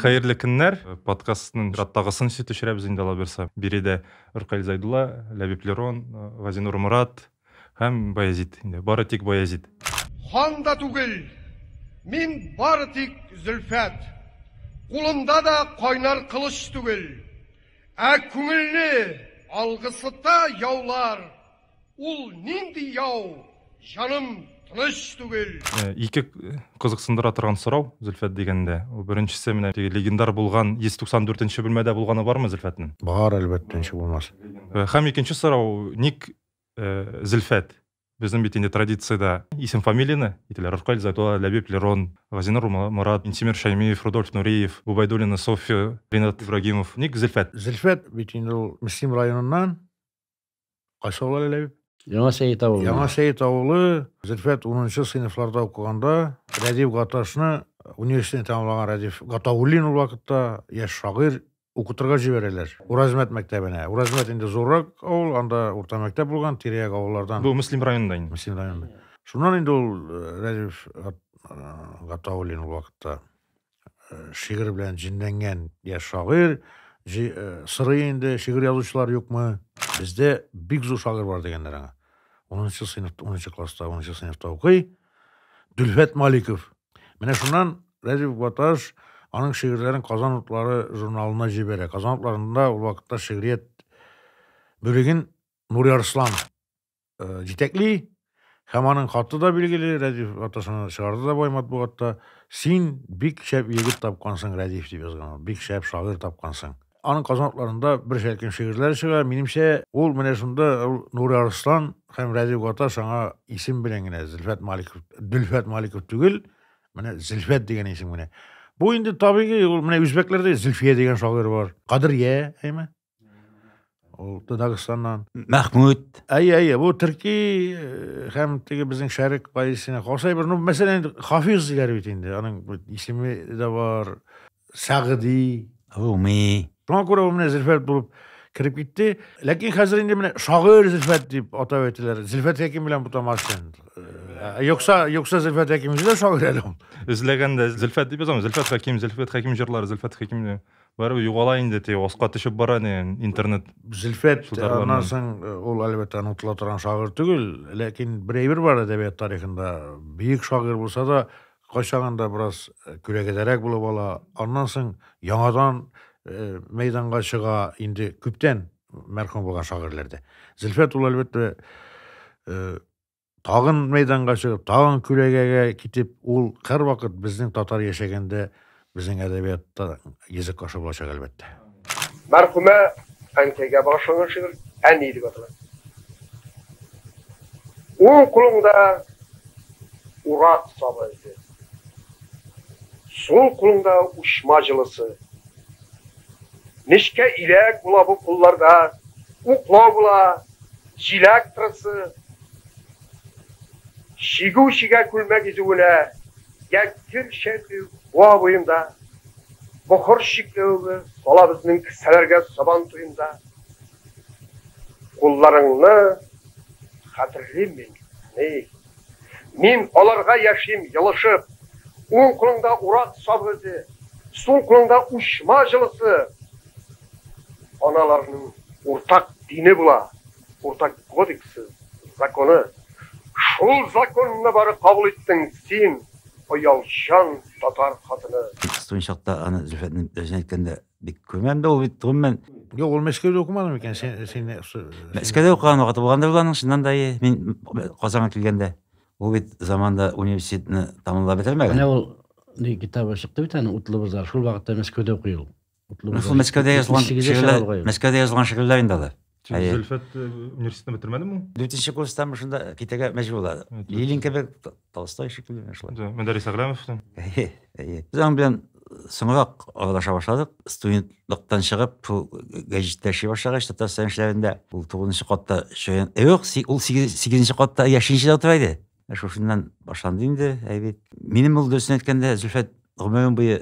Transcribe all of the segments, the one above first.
Hayırlı günler. Подкастның жаттағысын сөйтішірәбіз енді ала берса. Бириде Үрқайыл Зайдулла, Ләбип Лерон, Газинур Мұрат һәм Баязид. Бары тик Баязид. Хан да түгел, мин бары тик Зөлфәт. Кулымда да қайнар қылыш түгел. Күңелне алгысыта яулар. Ул нинди яу, жаным тыныш түгел. Ике кызыксындыра торган сорау Зөлфәт дигәндә. Беренчесе менә легендар булган 194нче бүлмәдә булганы бармы Зөлфәтнең? Бар, әлбәттә, ничек булмас. Һәм икенче сорау, ник Зөлфәт? Безнең бит инде традициядә исем фамилияны ителәр. Үрқайыл Зайдулла, Ләбип Лерон, Газинур Мұрат, Интимир Шаймиев, Рудольф Нуриев, Губайдуллина София, Ринат Ибрагимов. Ник Зөлфәт? Зөлфәт бит инде ул Мөслим районыннан кайсы авыл Ләбип? Яңа Сәйит авылы. Яңа Сәйит авылы. Зөлфәт 10-нчы сыйныфларда укыганда Рәдиф Гаташны университетны тәмамлаган Рәдиф Гатауллин ул вакытта яшь шагыйрь укытырга җибәрәләр. Уразмәт мәктәбенә. Уразмәт инде зуррак авыл, анда урта мәктәп булган, тирәяк авыллардан. Бу Мөслим районында инде. Мөслим районында. Шуннан инде ул Рәдиф Гатауллин ул вакытта шигырь белән җинләнгән яшь шагыйрь. Сыры инде шигырь язучылар юкмы? Бездә бик зур шагыйрь бар дигәннәр аңа. 10-нчы сыйныфта, 10-нчы класста, 10-нчы сыйныфта укый. Дүлфәт Маликов. Менә шуннан Рәдиф Гаташ аның шигырьләрен Казан утлары журналына җибәрә. Казан утларында ул вакытта шигърият бүлеген Нури Арслан җитәкли. Һәм аның хаты да билгеле, Рәдиф Гаташны чыгарды да бай матбугатта. Син бик шәп егет тапкансың, Рәдиф дип язган. Бик шәп шагыйрь тапкансың. Аның Казан утларында бер шәлкем шигырьләр чыга. Минемчә, ул менә шунда Нури Арслан һәм Рәдиф Гаташ аңа исем белән генә Зөлфәт Маликов, Дүлфәт Маликов түгел, менә Зөлфәт дигән исем генә. Бу инде табигый, ул менә үзбәкләрдә Зөлфия дигән шагыйрь бар. Кадырия, әйме? Ул Дагыстаннан. Мәхмүд. Әйе, бу төрки һәм теге безнең шәрик поэзиясына калсай бер, мәсәлән, Хафиз диләр бит инде. Аның исеме дә бар. Сагыди, Руми. Шуңа күрә ул менә Зөлфәт булып кирип китте. Ләкин хәзер инде менә шагыйрь Зөлфәт дип атап әйтәләр. Зөлфәт Хәким белән бутамасын. Юкса Зөлфәт Хәким үзе дә шагыйрь әле ул. Эзләгәндә Зөлфәт дип язам. Зөлфәт Хәким җырлары, Зөлфәт Хәкимне бары югала инде, аска төшеп бара интернет. Зөлфәт аннан соң ул әлбәттә онытыла торган шагыйрь түгел, ләкин бер әйбер бар әдәбият тарихында. Бик шагыйрь булса да, кайчагында бераз күрәгәдәрәк булып ала. Аннан соң яңадан мәйданга чыга инде күптән мәрхүм булган шагыйрьләрдә. Зөлфәт ул әлбәттә тагын мәйданга чыгып, тагын күрәгәгә китеп, ул һәрвакыт безнең татар яшәгәндә безнең әдәбиятта язык ашы булачак әлбәттә. Мәрхүмә әнкәгә башлаган шигырь әни дип атала. Уң кулыңда урак сабы иде. Сол кулыңда ушма җылысы. Нишкә иләк була бу кулларда, уклау була, җиләк тырысы. Шигү-шигә күлмәк изүенә, яктыр шәркү буа буенда, бохор шиклеуге сала безнең кесәләргә сабан туенда. Кулларыңны хәтерлим мин. Мин аларга яшим йылышып, уң кулыңда урак сабыды, сол кулыңда ушма җылысы. Аналарның уртак дине була, уртак кодексы, законы. Шул законны бары кабул иттең син, оялчан татар хатыны. Студенчакта аны Зөлфәтнең өзен әйткәндә бик күрмәм дә ул бит түгелмен. Юк, ул Мәскәүдә укымады микән? Син Мәскәүдә укыган вакыты булганда булганның шуннан да мин Казанга килгәндә. Ул бит заманда университетны тәмамлап бетермәгән. Менә ул китабы чыкты бит аны Утлы базар. Шул вакытта Мәскәүдә укый ул. Шул Мәскәүдә язылган шигырьләр инде алар. Зөлфәт университетны бетермәдеме ул? 4нче курстан шунда китәргә мәҗбүр була. Ленин кебек, Толстой шикелле шулай. Мәдәрис Әгъләмовтан. Без аның белән соңрак аралаша башладык. Студентлыктан чыгып, гәҗиттә эшли башлагач, Татарстан эшләрендә ул 9нчы катта шуян. Юк, ул 8нче катта яшенчедә утыра иде. Шушыннан башланды инде, әйбит. Минем ул дөресен әйткәндә Зөлфәт гомерем буе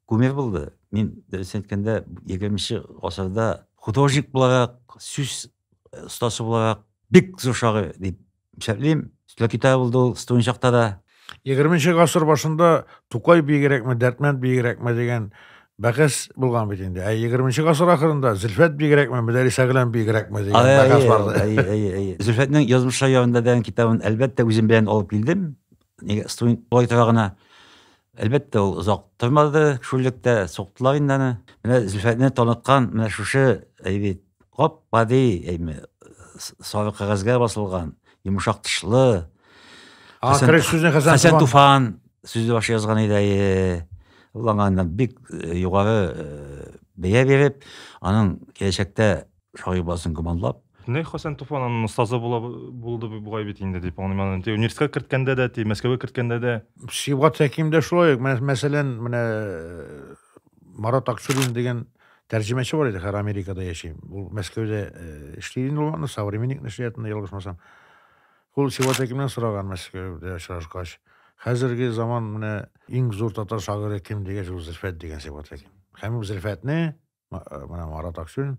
күмер булды. Мин дөресен әйткәндә 20нче гасырда художник буларак, сүз остасы буларак бик зур шагыйрь дип шәплим. Сүзләр китабы булды ул студенчакта да. 20нче гасыр башында Тукай бигрәкме, Дәртмәнд бигрәкме дигән бәкәс булган бит инде. 20-нче гасыр ахырында Зөлфәт бигрәкме, Мөдәррис Әгълам бигрәкме дигән бәкәс барды. Зөлфәтнең язмыш янында дигән китабын әлбәттә үзем белән алып килдем. Нигә студент булай торгана. Әлбәттә ул озак тормады, шуллыктә соктылар инде аны. Менә Зөлфәтне таныткан, менә шушы әйбит гап-гади, сары кагазга басылган, йомшак тышлы. Кереш сүзне Хәсән Туфан сүзе башы язган иде. Улангандан бик югары бәя биреп, аның киләчәктә шагыйрь булсын гуманлап. Не Хәсән Туфан аның остазы булды бугай бит инде дип аңлыйм. Университетка керткәндә дә, Мәскәүгә керткәндә дә. Сибгат Хәким дә шулай. Мәсәлән, менә Марат Акчурин дигән тәрҗемәче бар иде, һәр Америкада яши. Ул Мәскәүдә эшли инде ул, Современник нәшриятында ялгышмасам. Ул Сибгат Хәкимнән сораган Мәскәүдә очрашкач. Хәзерге заман менә иң зур татар шагыйре кем дигәч, ул Зөлфәт дигән Сибгат Хәким. Һәм Зөлфәтне менә Марат Акчурин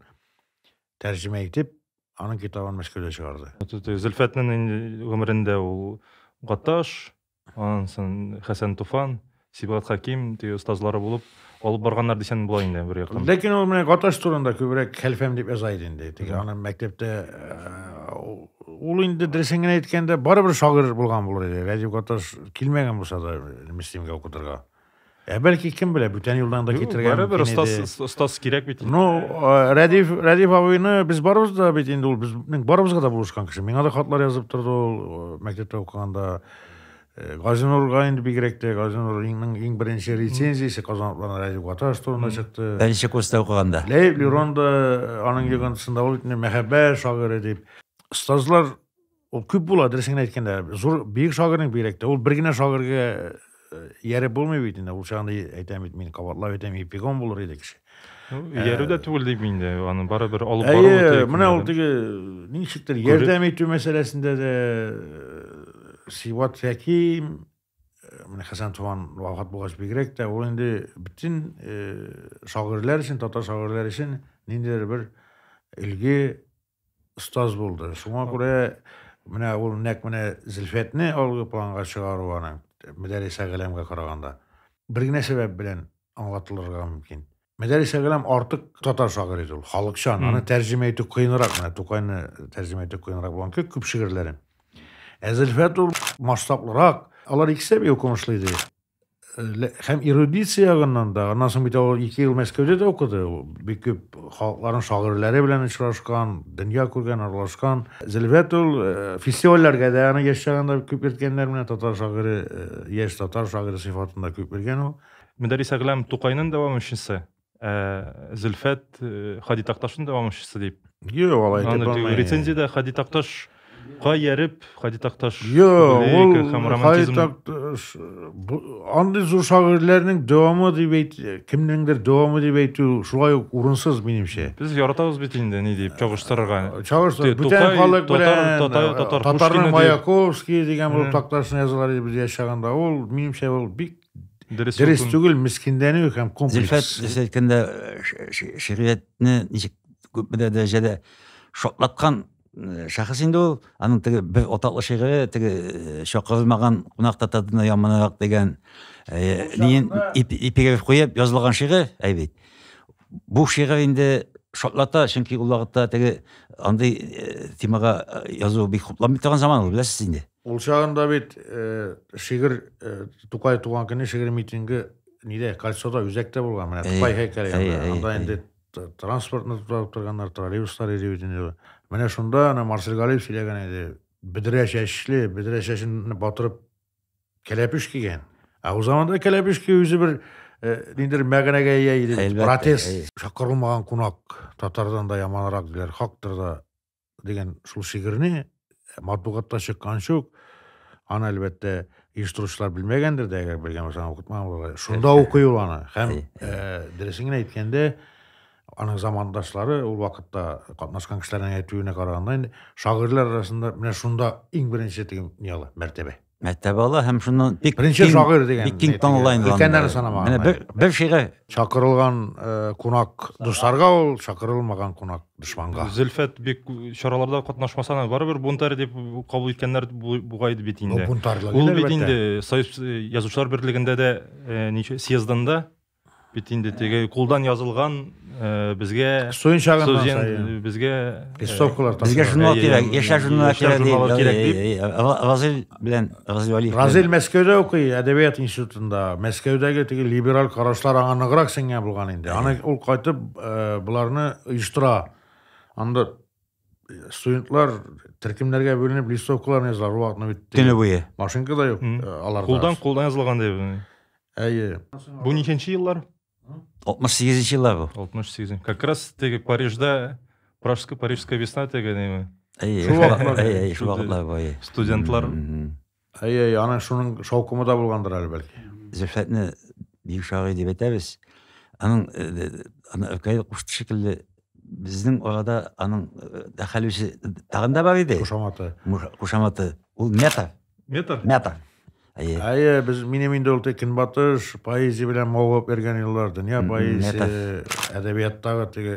тәрҗемә итеп, аның китабын Мәскәүдә чыгарды. Зөлфәтнең гомерендә ул Гаташ, ансын Хәсән Туфан, Сибгат Хәким остазлары булып алып барганнар дисәң була инде бер яктан. Ләкин ул менә Гаташ турында күбрәк хәлфәм дип яза иде инде. Аның мәктәптә ул инде дөресен әйткәндә барыбер шагыйрь булган булыр иде. Радио Гаташ килмәгән булса да Мөслимгә укытырга. Бәлки кем белә, бүтән юлдан да китергән. Барыбер остаз кирәк бит. Ну, Радиф абыйны без барыбыз да бит инде ул безнең барыбызга да булышкан кеше. Миңа да хатлар язып торды ул мәктәптә укыганда. Газинурга инде бигрәк тә Газинурның иң беренче рецензиясе Казанлы Радио Гаташ турында чыкты. Беренче курста укыганда. Лейб Лиронда аның йогынтысында ул мәхәббәт шагыйре дип. Остазлар ул күп була, дөресен әйткәндә, зур бик шагыйрьнең бигрәк тә. Ул бер генә шагыйрьгә яре булмый бит инде. Ул чагында әйтәм бит, мин кабатлап әйтәм, ипигон булыр иде кеше. Яру да түгел дип инде, аны барыбер алып бару. Менә ул теге ничектер ярдәм итү мәсьәләсендә дә Сибгат Хәким, менә Хәсән Туфан вафат булгач бигрәк тә, ул инде бүтән шагыйрьләр өчен, татар шагыйрьләр өчен ниндидер бер илге остаз булды. Шуңа күрә менә ул нәкъ менә Зөлфәтне алгы планга чыгару аның Мөдәррис Әгъләмгә караганда бер генә сәбәп белән аңлатылырга мөмкин. Мөдәррис Әгъләм артык татар шагыйрь иде ул, халыкчан. Аны тәрҗемә итү кыенрак, менә Тукайны тәрҗемә итү кыенрак булган күп шигырьләре. Зөлфәт ул масштаблырак, алар икесе бик укымышлы иде. Һәм эрудиция ягыннан да, аннан соң бит ул 2 ел Мәскәүдә дә укыды. Бик күп халыкларның шагыйрьләре белән очрашкан, дөнья күргән, аралашкан. Зөлфәт ул фестивальләргә дә, аны яшәгәндә күп йөрткәннәр менә татар шагыйре, яшь татар шагыйре сыйфатында күп биргән ул. Мөдәррис Әгъләм Тукайның дәвамчысы, Зөлфәт Хади Такташның дәвамчысы дип. Юк, алай дип булмый. Рецензиядә Хади Такташ Кайярып, Хади Такташ. Ул Хади Такташ андый зур шагыйрьләрнең дәвамы дип әйт, кемнеңдер дәвамы дип әйтү шулай ук урынсыз минемчә. Без яратабыз бит инде, ни дип чагыштырырга. Чагыштыр, бүтән халык белән татарның Маяковский дигән бу Такташны язалар иде без яшәгәндә. Ул минемчә ул бик дөрес түгел, мискинләнү һәм комплекс. Зөлфәт әйткәндә шигъриятне ничек күп дәрәҗәдә шатлаткан шәхес инде ул. Аның теге бер атаклы шигыре, теге чакырылмаган кунак татарына яманрак дигән ипиграф куеп язылган шигырь, әйбит. Бу шигырь инде шатлата, чөнки ул вакытта теге андый темага язу бик хупланмый торган заман ул, беләсез инде. Ул чагында бит шигырь Тукай туган көне шигырь митинги ниде, Кольцода, Үзәктә булган. Менә Тукай һәйкәле. Анда инде транспортны тутап торганнар, троллейбуслар иде бит инде. Менә шунда Марсель Галиев сөйләгән иде. Бедерә чәчле, бедерә чәчен батырып кәләпүш кигән. Ул заманда кәләпүшкә үзе бер ниндер мәгънәгә ия иде. Протест, чакырылмаган кунак, татардан да яманрак диләр, хактыр да дигән шул шигырьне матбугатта чыккан шук. Аны әлбәттә оештыручылар белмәгәндер дә, әгәр белгән булса укытмаган. Шунда укый ул аны. Һәм дөресен әйткәндә аның замандашлары ул вакытта катнашкан кешеләрнең әйтүенә караганда инде шагыйрьләр арасында менә шунда иң беренче тигән нялы мәртәбә. Мәктәбе ала һәм шуннан бик беренче шагыйрь дигән. Бик киң таңлайын. Икәннәр санамаган. Менә бер шигырь чакырылган кунак дусларга, ул чакырылмаган кунак дошманга. Зөлфәт бик чараларда катнашмаса, барыбер бунтар дип кабул иткәннәр бугай дип бит инде. Ул бит инде Союз Язучылар берлегендә дә съездында бит инде теге кулдан язылган безгә Студент чагыннан студент сайын безгә листовкалар Безгә тапшыра. журнал кирәк, Иә, яшә журнал яшьләр журналы кирәк дип. кирәк. Разил белән Разил Валиев. Разил Мәскәүдә укый, әдәбият институтында. Мәскәүдәге теге либераль карашлар аңа ныграк сеңгән булган инде. Аны ул кайтып буларны оештыра. Анда студентлар төркемнәргә бүленеп листовкаларны язалар, вакытны бетте. Төне буе. Машинка да юк аларда. кулдан язылган дип. Әйе. Бу ниченче еллар? 68 еллар бу. 68. Как раз теге Парижда Парижская весна теге неме. Шул вакытлар буе. Студентлар Әйе, аны шуның шаукымы да булгандыр әле бәлки. Зөлфәтне бик шагыйрь дип әйтәбез. Аның аны Әкәй кушты шикелле безнең арада аның дәхәлүсе тагын да бар иде. Кушаматы. Ул метр. Әйе, без минем инде ул тек Көнбатыш поэзия белән мавыгып бергән еллар, дөнья поэзия, әдәбияттагы теге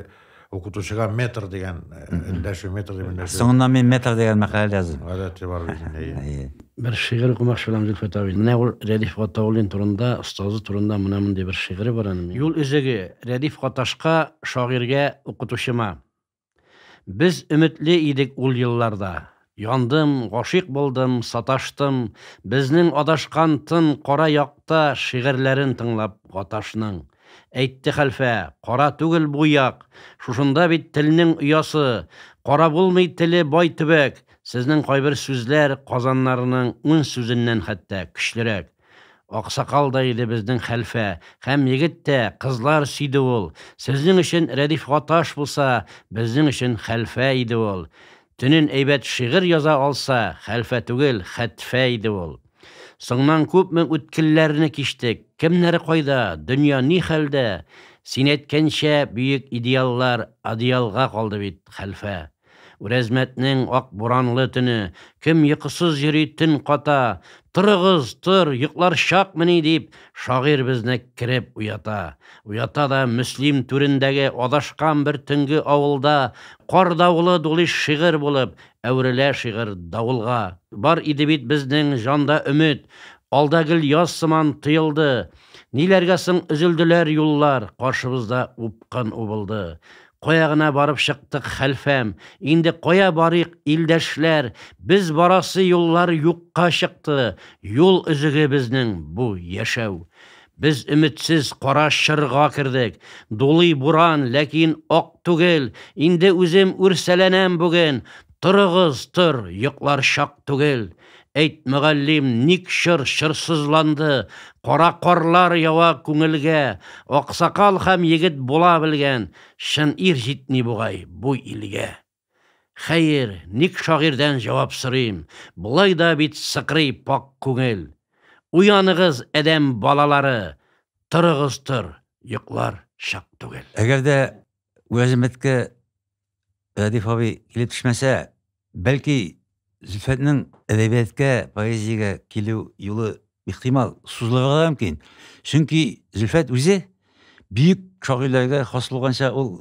укытучыга метр дигән эндәшү, метр дип эндәшү. Соңыннан мен метр дигән мәкалә яздым. Гадәте бар безнең. Bir şiir okumak şulam Zülfet abi. Менә ул Рәдиф Гатауллин турында, остазы турында менә мондый bir şiiri бар аның. Юл үзеге Рәдиф Гаташка, шагыйрьгә, укытучыма. Без өметле идек ул елларда. Яндым, гашыйк булдым, саташтым. Безнең адашкан тын кара якта шигырьләрен тыңлап Гаташның. Әйтте хәлфә, кара түгел бу як. Шушында бит телнең уясы. Кара булмый теле бай төбәк. Сезнең кайбер сүзләр казаннарының 10 сүзеннән хәтта көчлерәк. Аксакал да иде безнең хәлфә, һәм егет тә, кызлар сөйде ул. Сезнең өчен Рәдиф Гаташ булса, безнең өчен хәлфә иде ул. Төнен әйбәт шигырь яза алса, хәлфә түгел, хәтфә иде ул. Соңнан күпме үткелләрне кичтек, кемнәре кайда, дөнья ни хәлдә? Син әйткәнчә бөек идеаллар адиалга калды бит хәлфә. Үрәзмәтнең ак буранлы төне, кем йокысыз йөри төн ката, Торыгыз, тор, йоклар чакмыни дип, шагыйрь безне кирип уята. Уята да Мөслим түрендәге адашкан бер төнге авылда, кар давылы дулы шигырь булып, әүрелә шигырь давылга. Бар иде бит безнең жанда өмет, алда гел яз сыман тыелды. Ниләргә соң өзелделәр юллар, каршыбызда упкын убылды. Кая гына барып чыктык хәлфәм, инде кая барыйк илдәшләр, без барасы юллар юкка чыкты, юл үзеге безнең бу яшәү. Без өметсез кара чырга кирдек, дулый буран, ләкин ак түгел, инде үзем үрсәләнәм бүген, торыгыз, тор, йоклар чак түгел. Әйт, мөгаллим, ник чырсызланды, кара карлар ява күңелгә, аксакал һәм егет була белгән, шын ир җитни бугай бу илгә. Хәер, ник шагыйрьдән җавап сорыйм, булай да бит сыкрый пак күңел. Уяныгыз, әдәм балалары, торыгыз, тор, йоклар чак түгел. Әгәр дә үәземеткә Рәдиф абый килеп төшмәсә, бәлки Зөлфәтнең әдәбиятка, поэзиягә килү юлы ихтимал сузылырга мөмкин. Чөнки Зөлфәт үзе бик шагыйрьләргә хас булганча ул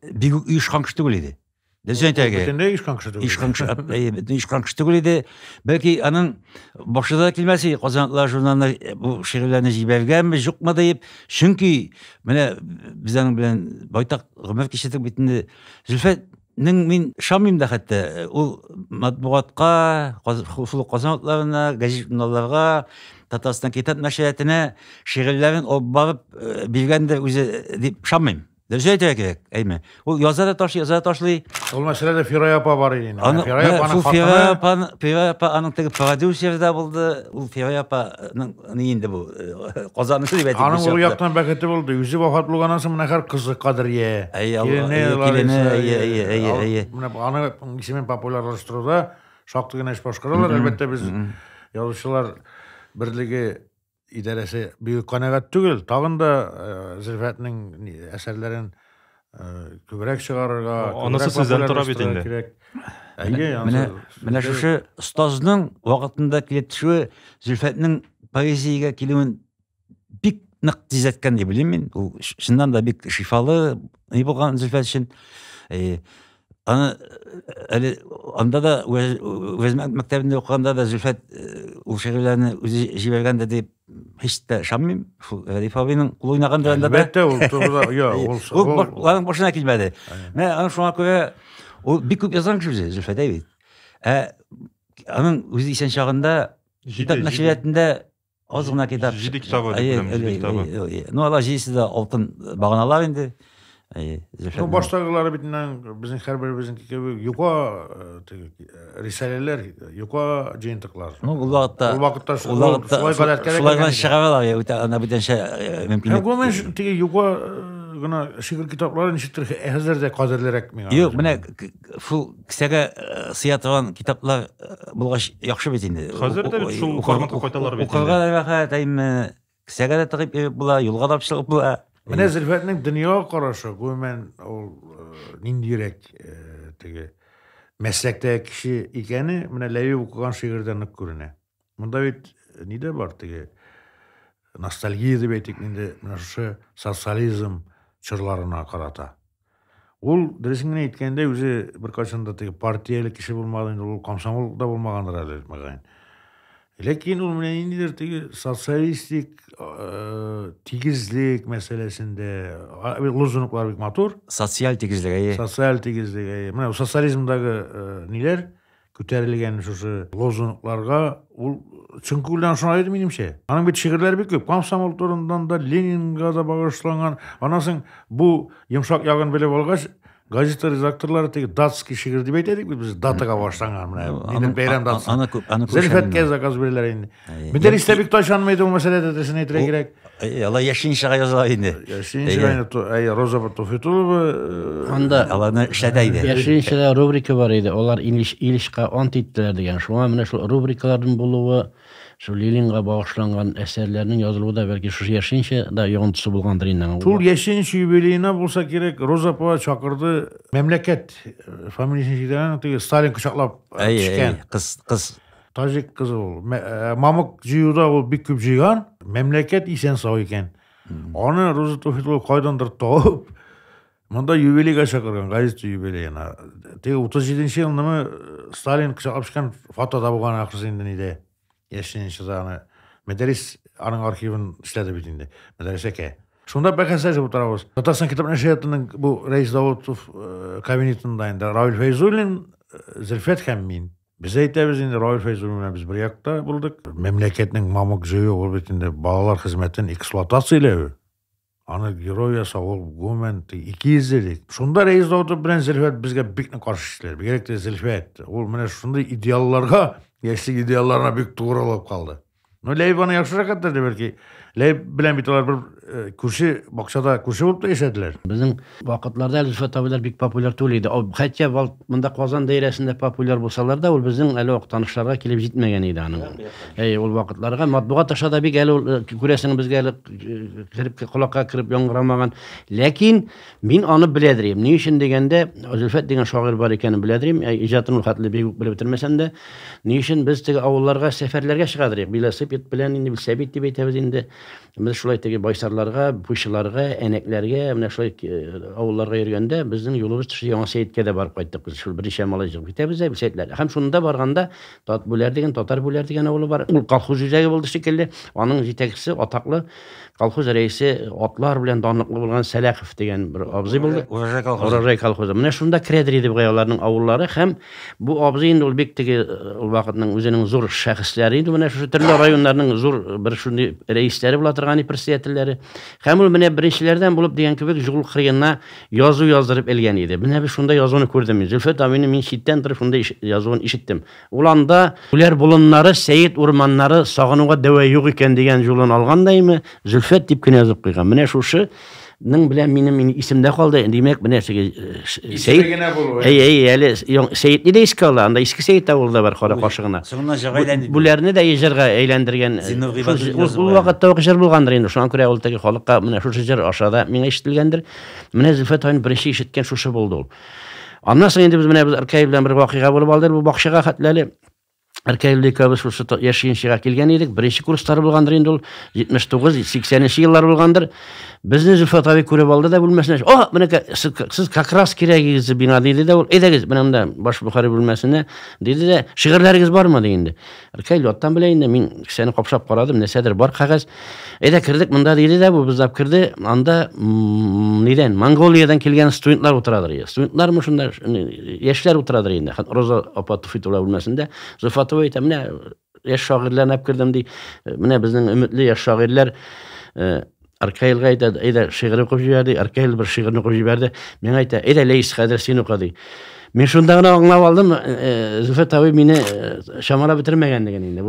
бик оешкан кеше түгел иде. Дәсәйтәгә. Бөтенләй Ишкан кеше түгел иде. Бәлки аның башында килмәсе, Казанлылар журналына бу шигырьләрне җибәргәнме, юкмы дип. Чөнки менә без аның белән байтак гомер кичердек бит инде. Зөлфәтнең мин шамыйм да хәтта ул матбугатка, Казанлыларына, гәзит журналларга, Татарстан китап нәшриятына шигырьләрен алып барып биргәндер үзе дип шамыйм. Дәҗәйтә кирәк, әйме. Ул яза да ташлый. Ул мәсьәләдә Фирая апа бар иде. Фирая апа аның теге продюсер да булды. Ул Фирая апаның инде бу Казанны дип әйтик. Аның ул яктан бәхете булды. Үзе вафат булганнан соң менә һәр кызы Кадрия. Менә аны исемен популярлаштыруда шактый гына эш башкаралар. Әлбәттә без язучылар берлеге идарәсе бик канәгать түгел. Тагын да Зөлфәтнең әсәрләрен күбрәк чыгарырга, анысы сездән тора бит инде. Менә шушы остазның вакытында килеп төшүе Зөлфәтнең поэзиягә килүен бик нык тизәткән дип белим мин. Ул чыннан да бик шифалы ни булган Зөлфәт өчен. Аны әле анда да үз мәктәбендә укыганда да Зөлфәт ул шигырьләрне үзе җибәргән дип hiç de şanmıyorum. Рәдиф абыйның кул уйнаганда да. Әлбәттә, ул турыда, Уларның башына килмәде. Менә аны шуңа күрә ул бик күп язган кеше Зөлфәт әби. Аның үзе исән чагында китап нәшриятында аз гына китап. Җиде китабы дип беләм, Ну, алар җидесе дә алтын баганалар инде. Ну, баштагылары битеннән безнең һәрберебезнең кебек юка рисаләләр, юка җыентыклар. Ну, ул вакытта шулай гадәт кирәк. Шулай гына чыгаралар, ана бүтәнчә мөмкин. Гомумән теге юка гына шигырь китапларын ничектер хәзердә кадерлерәк миңа. Юк, менә шул кисәгә сыя торган китаплар булгач яхшы бит инде. Хәзердә бит шул форматка кайталар бит. Укырга да рәхәт, әйме кисәгә дә тыгып була, юлга да чыгып була. Менә Зөлфәтнең дөнья карашы, гомумән ул ниндирәк теге мәсләктә кеше икәне, менә Ләви укыган шигырьдән нык күренә. Монда бит нидә бар теге ностальгия дип әйтик инде, менә шушы социализм чырларына карата. Ул дөресен генә әйткәндә үзе беркайчан да теге партияле кеше булмаган инде, ул комсомолда булмагандыр әле мәгән. Ләкин ул менә ниндидер теге социалистик тигезлек мәсьәләсендә лозунглар бик матур. Социаль тигезлек. Социаль тигезлек. Менә социализмдагы ниләр күтәрелгән шушы лозунгларга ул чын күңелдән шулай иде минемчә. Аның бит шигырьләре бик күп. Комсомол турында да, Ленинга да багышланган. Анасын бу йомшак ягын белеп алгач, газета редакторлары теге датский шигырь дип әйтәдик бит без, датага башланган менә. Минем бәйрәм датасы. Зөлфәткә заказ бирәләр инде. Битәристә бик ташанмайды ул мәсьәләдә дәсен әйтергә кирәк. Алар яшенчәгә язалар инде. Яшенчәгә Роза Туфетулова анда аларны эшләтә иде. Яшенчәдә рубрика бар иде. Алар Илишка ант иттеләр дигән. Шуңа менә шул рубрикаларның булуы, шул Ленинга багышланган әсәрләрнең язылуы да бәлки шушы яшенчә да йогынтысы булгандыр инде. Шул яшенчә юбилейна булса кирәк, Роза апа чакырды. Мәмләкәт фамилиясын җибәргән, теге Сталин кочаклап төшкән. Кыз Тажик кызы ул. Мамык җыюда ул бик күп җыйган. Мәмләкәт исән сау икән. Аны Роза Туфетулова кайдандыр табып, монда юбилейга чакырган, газета юбилейна. Теге 37-нче елны Сталин кочаклап төшкән фото да булган ахырсы инде иде. Яшенчәдә аны мәдрис аның архивын эшләде бит инде. Мәдрәсәкә. Шунда бәхәсләр дип утырабыз. Татарстан китап нәшриятының бу Рәис Давыдов кабинетында инде Равил Фәйзуллин, Зөлфәт һәм мин. Biz әйтәбез инде Равил Фәйзуллин белән без бер якта булдык. Мәмләкәтнең мамык җыю ул бит инде балалар хезмәтен эксплуатацияләү. Аны герой ясау гомән 200 Шунда Рәис Давыдов белән Зөлфәт безгә бик нык каршы эшләр. Бигрәк тә Зөлфәт. Ул менә шундый идеалларга, яшьлек идеалларына бик тугрылып калды. Ну Ләйб аны яхшырак әйтте бәлки. Ләйб белән бит алар бер күрше бакчада күрше булып та яшәделәр. Безнең вакытларда Зөлфәт абыйлар бик популяр түгел иде. Хәтта монда Казан даирәсендә популяр булсалар да, ул безнең әле вак танышларга килеп җитмәгән иде аның. Ул вакытларга матбугат ашада бик әле күрәсең безгә әле кирип колакка кирип яңгырамаган. Ләкин мин аны беләдерим. Ни өчен дигәндә, Зөлфәт дигән шагыйрь бар икәнен беләдерим. Иҗатын хәтле бик белеп бетермәсәм дә, ни өчен без теге авылларга сәфәрләргә чыгадырык. Велосипед белән инде Сәбит дип әйтәбез инде. Без шулай теге байсарларга, буйчыларга, әнәкләргә, менә шулай авылларга йөргәндә безнең юлыбыз Яңа Сәйеткә дә барып кайттык. Без шул берничә малай җыгып китәбез бу Сәйетләр. Һәм шунда барганда Бүләр дигән, Татар Бүләр дигән авылы бар. Ул колхоз үзәге булды шикелле. Аның җитәкчесе атаклы колхоз рәисе атлар белән данлыклы булган Сәләхов дигән бер абзый булды. Урожай колхозы. Менә шунда керәдер иде аларның авыллары һәм бу абзый инде ул бик теге ул вакытның үзенең зур шәхесләре инде менә шушы төрле районнарның зур бер шундый рәисләре була торган председательләре. Һәм ул менә беренчеләрдән булып дигән кебек җугыл кырыена язу яздырып элгән иде. Менә без шунда язуны күрдем. Зөлфәт абыйны мин читтән торып шунда язуын ишеттем. Ул анда үләр болыннары, Сәйет урманнары сагынуга дәва юк икән дигән җулын алгандаймы, Зөлфәт дип кенә язып куйган. Менә шушы ның белән минем исемдә калды. Димәк, менә Сәйет. Әле Сәйет диде искала, анда иске Сәйет авылда бар кара кашыгына. Бүләрне дә җырга әйләндергән. Ул вакытта җыр булгандыр инде. Шуңа күрә ул теге халыкка менә шушы җыр ашада миңа ишетелгәндер. Менә Зөлфәт аны беренче ишеткән шушы булды ул. Аннан соң инде без менә Аркай белән бер вакыйга булып алды. Бу бакчага хәтләле Әркәйле екеуміз осы яшайыншыға келген едік. Бірінші курстары болғандыр, енді ол 79-80 жылдар болғандыр. Бізді Зульфат абай көріп алды да бөлмесіне. О, мінеке, сіз как раз керегіңіз бина дейді де, ол едегіз мынамда Баш Бұхари бөлмесіне дейді де, шығырларыңыз бар ма дегенде. Әркәйле оттан білейін де, мен кісені қопшап қарадым, нәсәдір бар қағаз. Кірдік мында дейді де, бұл біздап кірді. Анда неден, Монголиядан келген студентлар отырадыр. Студентлар мұшында яшьләр отырадыр енді. Роза апа Туфитова бөлмесінде Зульфат абай айтты, міне яш шағирлерін алып кірдім дей. Міне біздің үмітлі яш шағирлер Аркаилға айтады, шиғыр оқып жіберді, Аркаил бір шиғырын оқып жіберді. Мен айта, Лейс қадір сен оқады. Мен шондағына аңлап алдым, Зульфат абай мені шамала бітірмеген деген енді.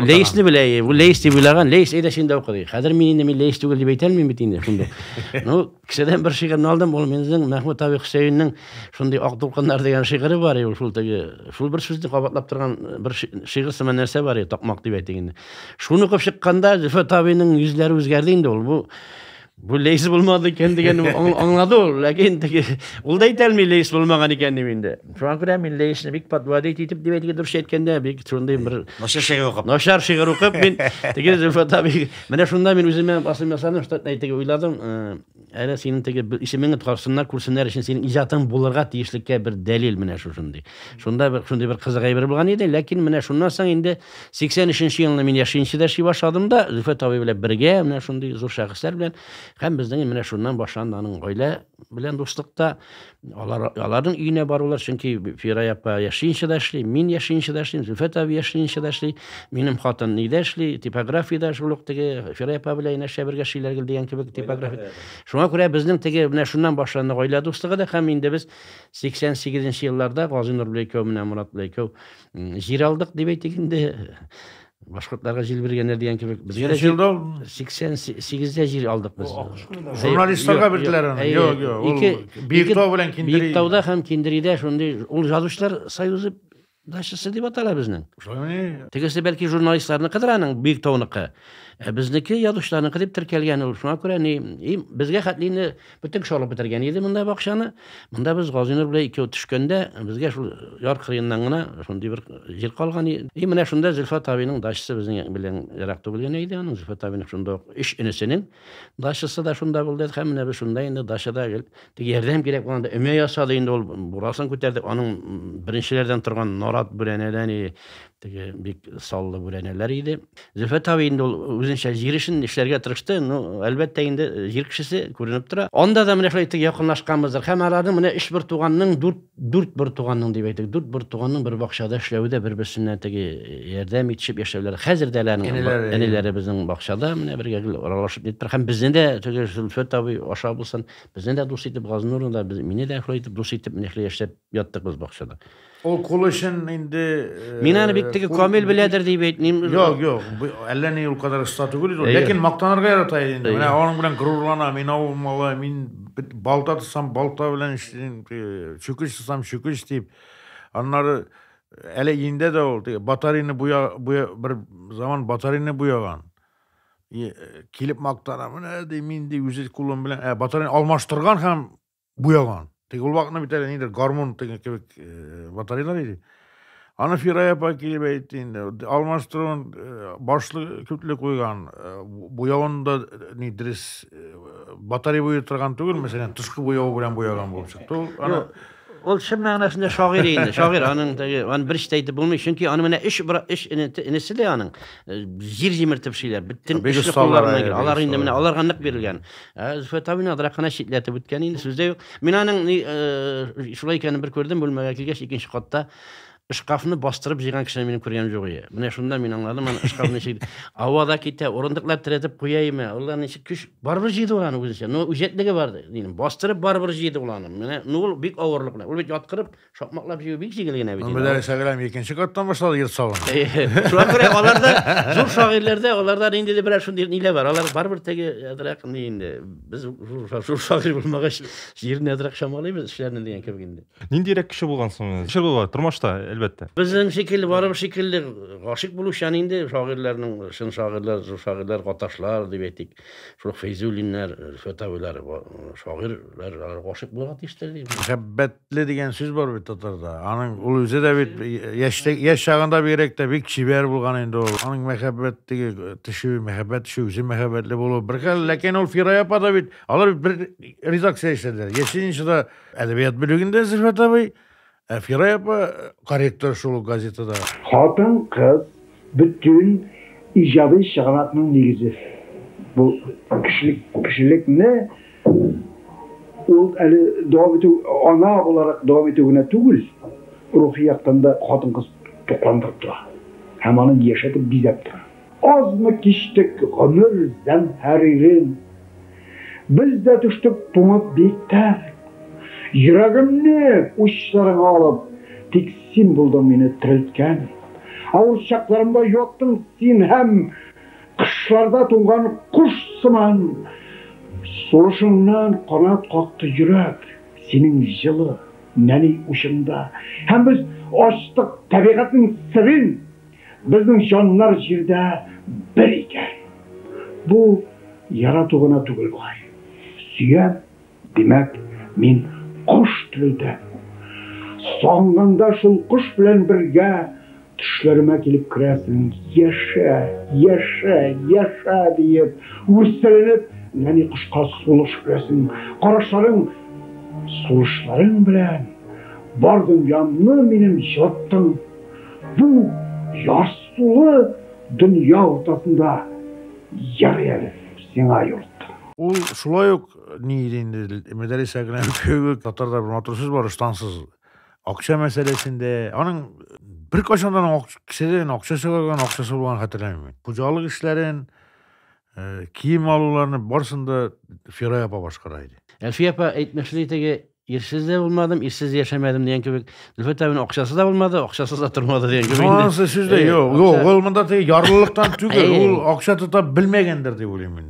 Лейсні білей, бұл Лейс деп ойлаған, Лейс сен де оқыды. Қадір мен Лейс түгіл деп айталмын бітейінде. Кісіден бір шиғырын алдым, ол менің Махмуд Аби Хусейннің шондай ақ толқындар деген шиғыры бар. Шул бір сөзді қабатлап тұрған бір шиғыр сыман нәрсе бар, тоқмақ деп айтегенде. Шуны оқып шыққанда Зульфат абайның yüzleri өзгерді енді ол. Бұл Лейс болмады екен деген аңлады ол. Ләкин ол да айталмай Лейс болмаған екен деменде. Шуңа күрә мен Лейсні бик подвады етіп деп айтыға дұрыс еткенде, бик сондай бір нашар шиғыр оқып, мен теге Зульфат абай, менә шунда мен өзіме басым ясадым, айтыға ойладым, әлі сенің теге исемеңі тұқарсынlar, күрсінлер үшін сенің ижатың болырға тиішлікке бір дәлел менә шундай. Шунда бір қызық әйбір болған еді, ләкин менә шуннан соң енді 83 елында мен яшайыншыда ши башладым да, Зульфат абай белән бергә, менә шундай зур шәхесләр белән һәм безнең менә шуннан башланды аның гаилә белән дуслыкта. Аларның өенә барулар, чөнки Фирая апа яшайыншыда эшли, мин яшайыншыда эшлим, Зульфат абай яшайыншыда эшли, минем хатын нидә эшли, типографиядә шул ук теге Фирая апа белән яшә бергә эшлиләр дигән кебек типография. Шуңа күрә безнең теге менә шуннан башланды гаилә дуслыгы да, һәм инде без 88 елларда Гази Нурлыйков менән Мурат Лыйков җир алдык дип әйтгәндә, башкортларга җил бергәннәр дигән кебек, безгә 88дә җир алдык без. Журналистларга бирделәр аны. Юк. Биектау белән Киндери. Биектауда һәм Киндеридә шундый ул Жазучылар союзы дашысы дип атала безнең. Тегесе бәлки журналистларны кыдыраның Биектауныкы. Безнеке язучыларныкы дип теркәлгән ул. Шуңа күрә безгә хәтлине бөтен шалып бетергән иде монда бакчаны. Монда без Газинур белән икәү төшкәндә, безгә шул яр кырыеннан гына шундый бер җир калган иде. Менә шунда Зульфат абыйның дашысы безнең белән ярак түгелгән иде. Аның Зульфат абыйның шунда үч инесенең дашысы да шунда булды. Һәм менә без шунда инде дашада теге ярдәм кирәк булганда өмә ясады инде ул бурасын күтәрде. Аның беренчеләрдән торган Нарат бүрәнәдән теге бик саллы бүрәнәләр иде. Зульфат абый инде ул үзенчә җир эшен эшләргә тырышты. Әлбәттә инде җир кешесе күренеп тора. Анда да менә шулай якынлашканбыздыр. Һәм аларның менә 3 бер туганның 4 бер туганның дип әйтик. 4 бер туганның бер бакчада эшләүдә бер-берсенә теге ярдәм итешеп яшәүләр. Хәзер дә әниләре безнең бакчада менә бергә аралашып итеп, һәм безнең дә теге Зульфат абый аша булсын, безнең дә дус итеп Газинурда мине дә шулай итеп дус итеп менә яшәп яттык без бакчада. Ул кулышын инде Мин аны бик теге камил беләдер дип әйтмим. Юк. Әллә ни ул кадәр оста түгел иде. Ләкин мактанырга ярата инде. Менә аның белән горурлана, мин ул мала, мин балта тусам балта белән эшлим, чүкеч тусам чүкеч дип. Аннары әле инде дә ул батарейны бер заман батарейны буяган. Килеп мактана, менә ди мин ди үзе кулым белән батарейны алмаштырган һәм буяган. Теге ул вакытны бит әле нидер гармон теге кебек батареялар иде. Аны Фирая апа килеп әйтте инде, алмаштыруын башлы күтле куйган, буягын да нидер батарея буя торган түгел, мәсәлән, тышкы буяу белән буяган булып чыкты. Ул шым мәгънәсендә шагыйр инде. Шагыйр аның аны бер эштә әйтеп булмый, чөнки аны менә эш инесе дә аның җир җимертеп шиләр. Бөтен эш кулларына кир. Алар инде менә аларга нык бирелгән. Зульфат абыйны адракына шитләтеп үткән инде сүздә юк. Мин аның шулай икәнен бер күрдем, бүлмәгә килгәч икенче катта Ишкафны бастырып җыйган кешене мин күргән юк иде. Менә шунда мин аңладым, аны ишкафны чик авада китә, урындыклар тирәтеп куяймы? Улар ничек көч барбыр җыйды уларны үзенчә. Үҗәтлеге бар динем. Бастырып барбыр җыйды уларны. Менә ул бик авырлык белән. Ул бит яткырып, шакмаклап җыю бик җиңел генә бит. Менә шагыйлам икенче каттан башлады йорт салган. Шуңа күрә аларда зур шагыйрләрдә, аларда инде берәр шундый ниләр бар. Алар барбыр теге ядрак инде. Без зур шагыйр булмагач җирне ядрак шамалыйбыз эшләрне дигән кебек инде. Ниндирәк кеше булгансың? Кеше була тормышта Elbette. Bizim şekilli, varım şekilli aşık buluşan indi şairlerinin, şın şairler, qataşlar dep etdik. Şol Feyzulinler, Fötaviler, şairler aşık bulat işlerdi. Mehabbetli degan söz var bir Tatarda. Anın ul öze de bir yaş çağında bir erekte bir kiber bulgan endi ol. Anın mehabbetli tişi, mehabbet tişi, özü mehabbetli bolup. Bir kal, lakin ol Firayapa da bir, alır bir redaktsiya işlediler. Geçinci da edebiyat bölügünde Zülfet abi, Firayapa korrektor şol gazetada. Hatın kız bütün icabı şaharatının negizi. Bu kişilik ne? Ol eli devam ediyor, ana olarak devam ediyoruna tugul. Ruhiyattan da hatın kız toplandırıp durur. Hem onun yaşatıp bizep durur. Az mı kiştik ömür zemheririn. Biz de düştük tuğup biter. Yüreğimni uçlarına alıp tiksin buldum beni tiriltken. Ağır şaklarımda yoktun sen hem kışlarda tungan kuş sıman. Soruşundan kanat kalktı yürek. Senin yılı neni uçunda. Hem biz açtık tabiatın sırrın. Bizim canlar jirde bir iken. Bu yaratığına tugul var. Süyem demek min kuş türüde. Sonunda şul kuş bilen birge düşlerime gelip kiresin. Yaşa deyip üstelenip neni kuşka suluş kiresin. Karışların suluşların bilen bardım yanlı benim yattım. Bu yarsulu dünya ortasında yarıyalı sana yurttum. Ул шулай ук ни дейинде медресе кылган көйгөй Татарда bir матур сөз бар ыштансыз акча маселесинде анын бир качандан кишиден акчасы калган акчасы болгонун каттырбайм мен. Кужалык иштерин, кийим алууларын барысында Firay apa башкарайды. Fiyapa etmişliğe İşsiz de olmadım, işsiz yaşamadım diyen gibi. Zülfet abinin akçası da olmadı, akçasız da durmadı diyen gibi. Sonrası sizde yok. Yok, olmanda yarlılıktan tügel. Ol akça tuta bilmegendir diye olayım ben.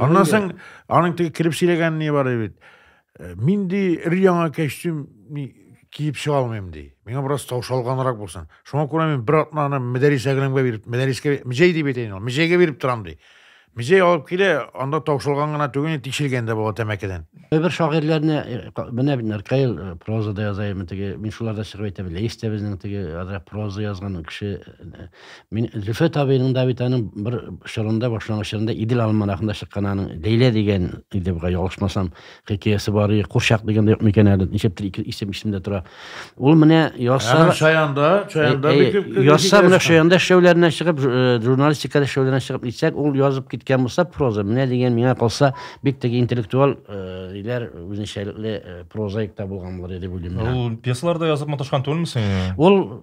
Ondan sonra anın kirip silegen niye var evet. Min de riyana keştüm kiyip çıkalmayayım diye. Bana biraz tavşalganarak bolsan. Şuna koyma men bir atmana medrese gılemge berip, medreske mijey diye beteyin ol. Mijeyge berip turam diye. Mijey alıp kile anda tavşalgan gana tügeni tikşilgende baba temekeden. Öbür şairlerine bana binler kayıl prozada yazayım tege min şularda çıkıp etebile işte bizning tege adra proza yazgan kişi min Zülfet abinin da bir tane bir şarında başlangıçlarında İdil Almanakında çıkkananın Leyla degen idi bu yoluşmasam hikayesi var Kuşak degen de yok miken hali nişeptir isimde tura. Ol mene yazsa çayanda yazsa mene çayanda şovlarına çıkıp jurnalistikada şovlarına çıkıp içsek ol yazıp gitken bolsa proza mene degen mine kalsa bir tege intellektual iler özünçelikli prozaikta bulganlar edi bildim. Ул пьесаларда язып маташкан түгелмисиң? Ol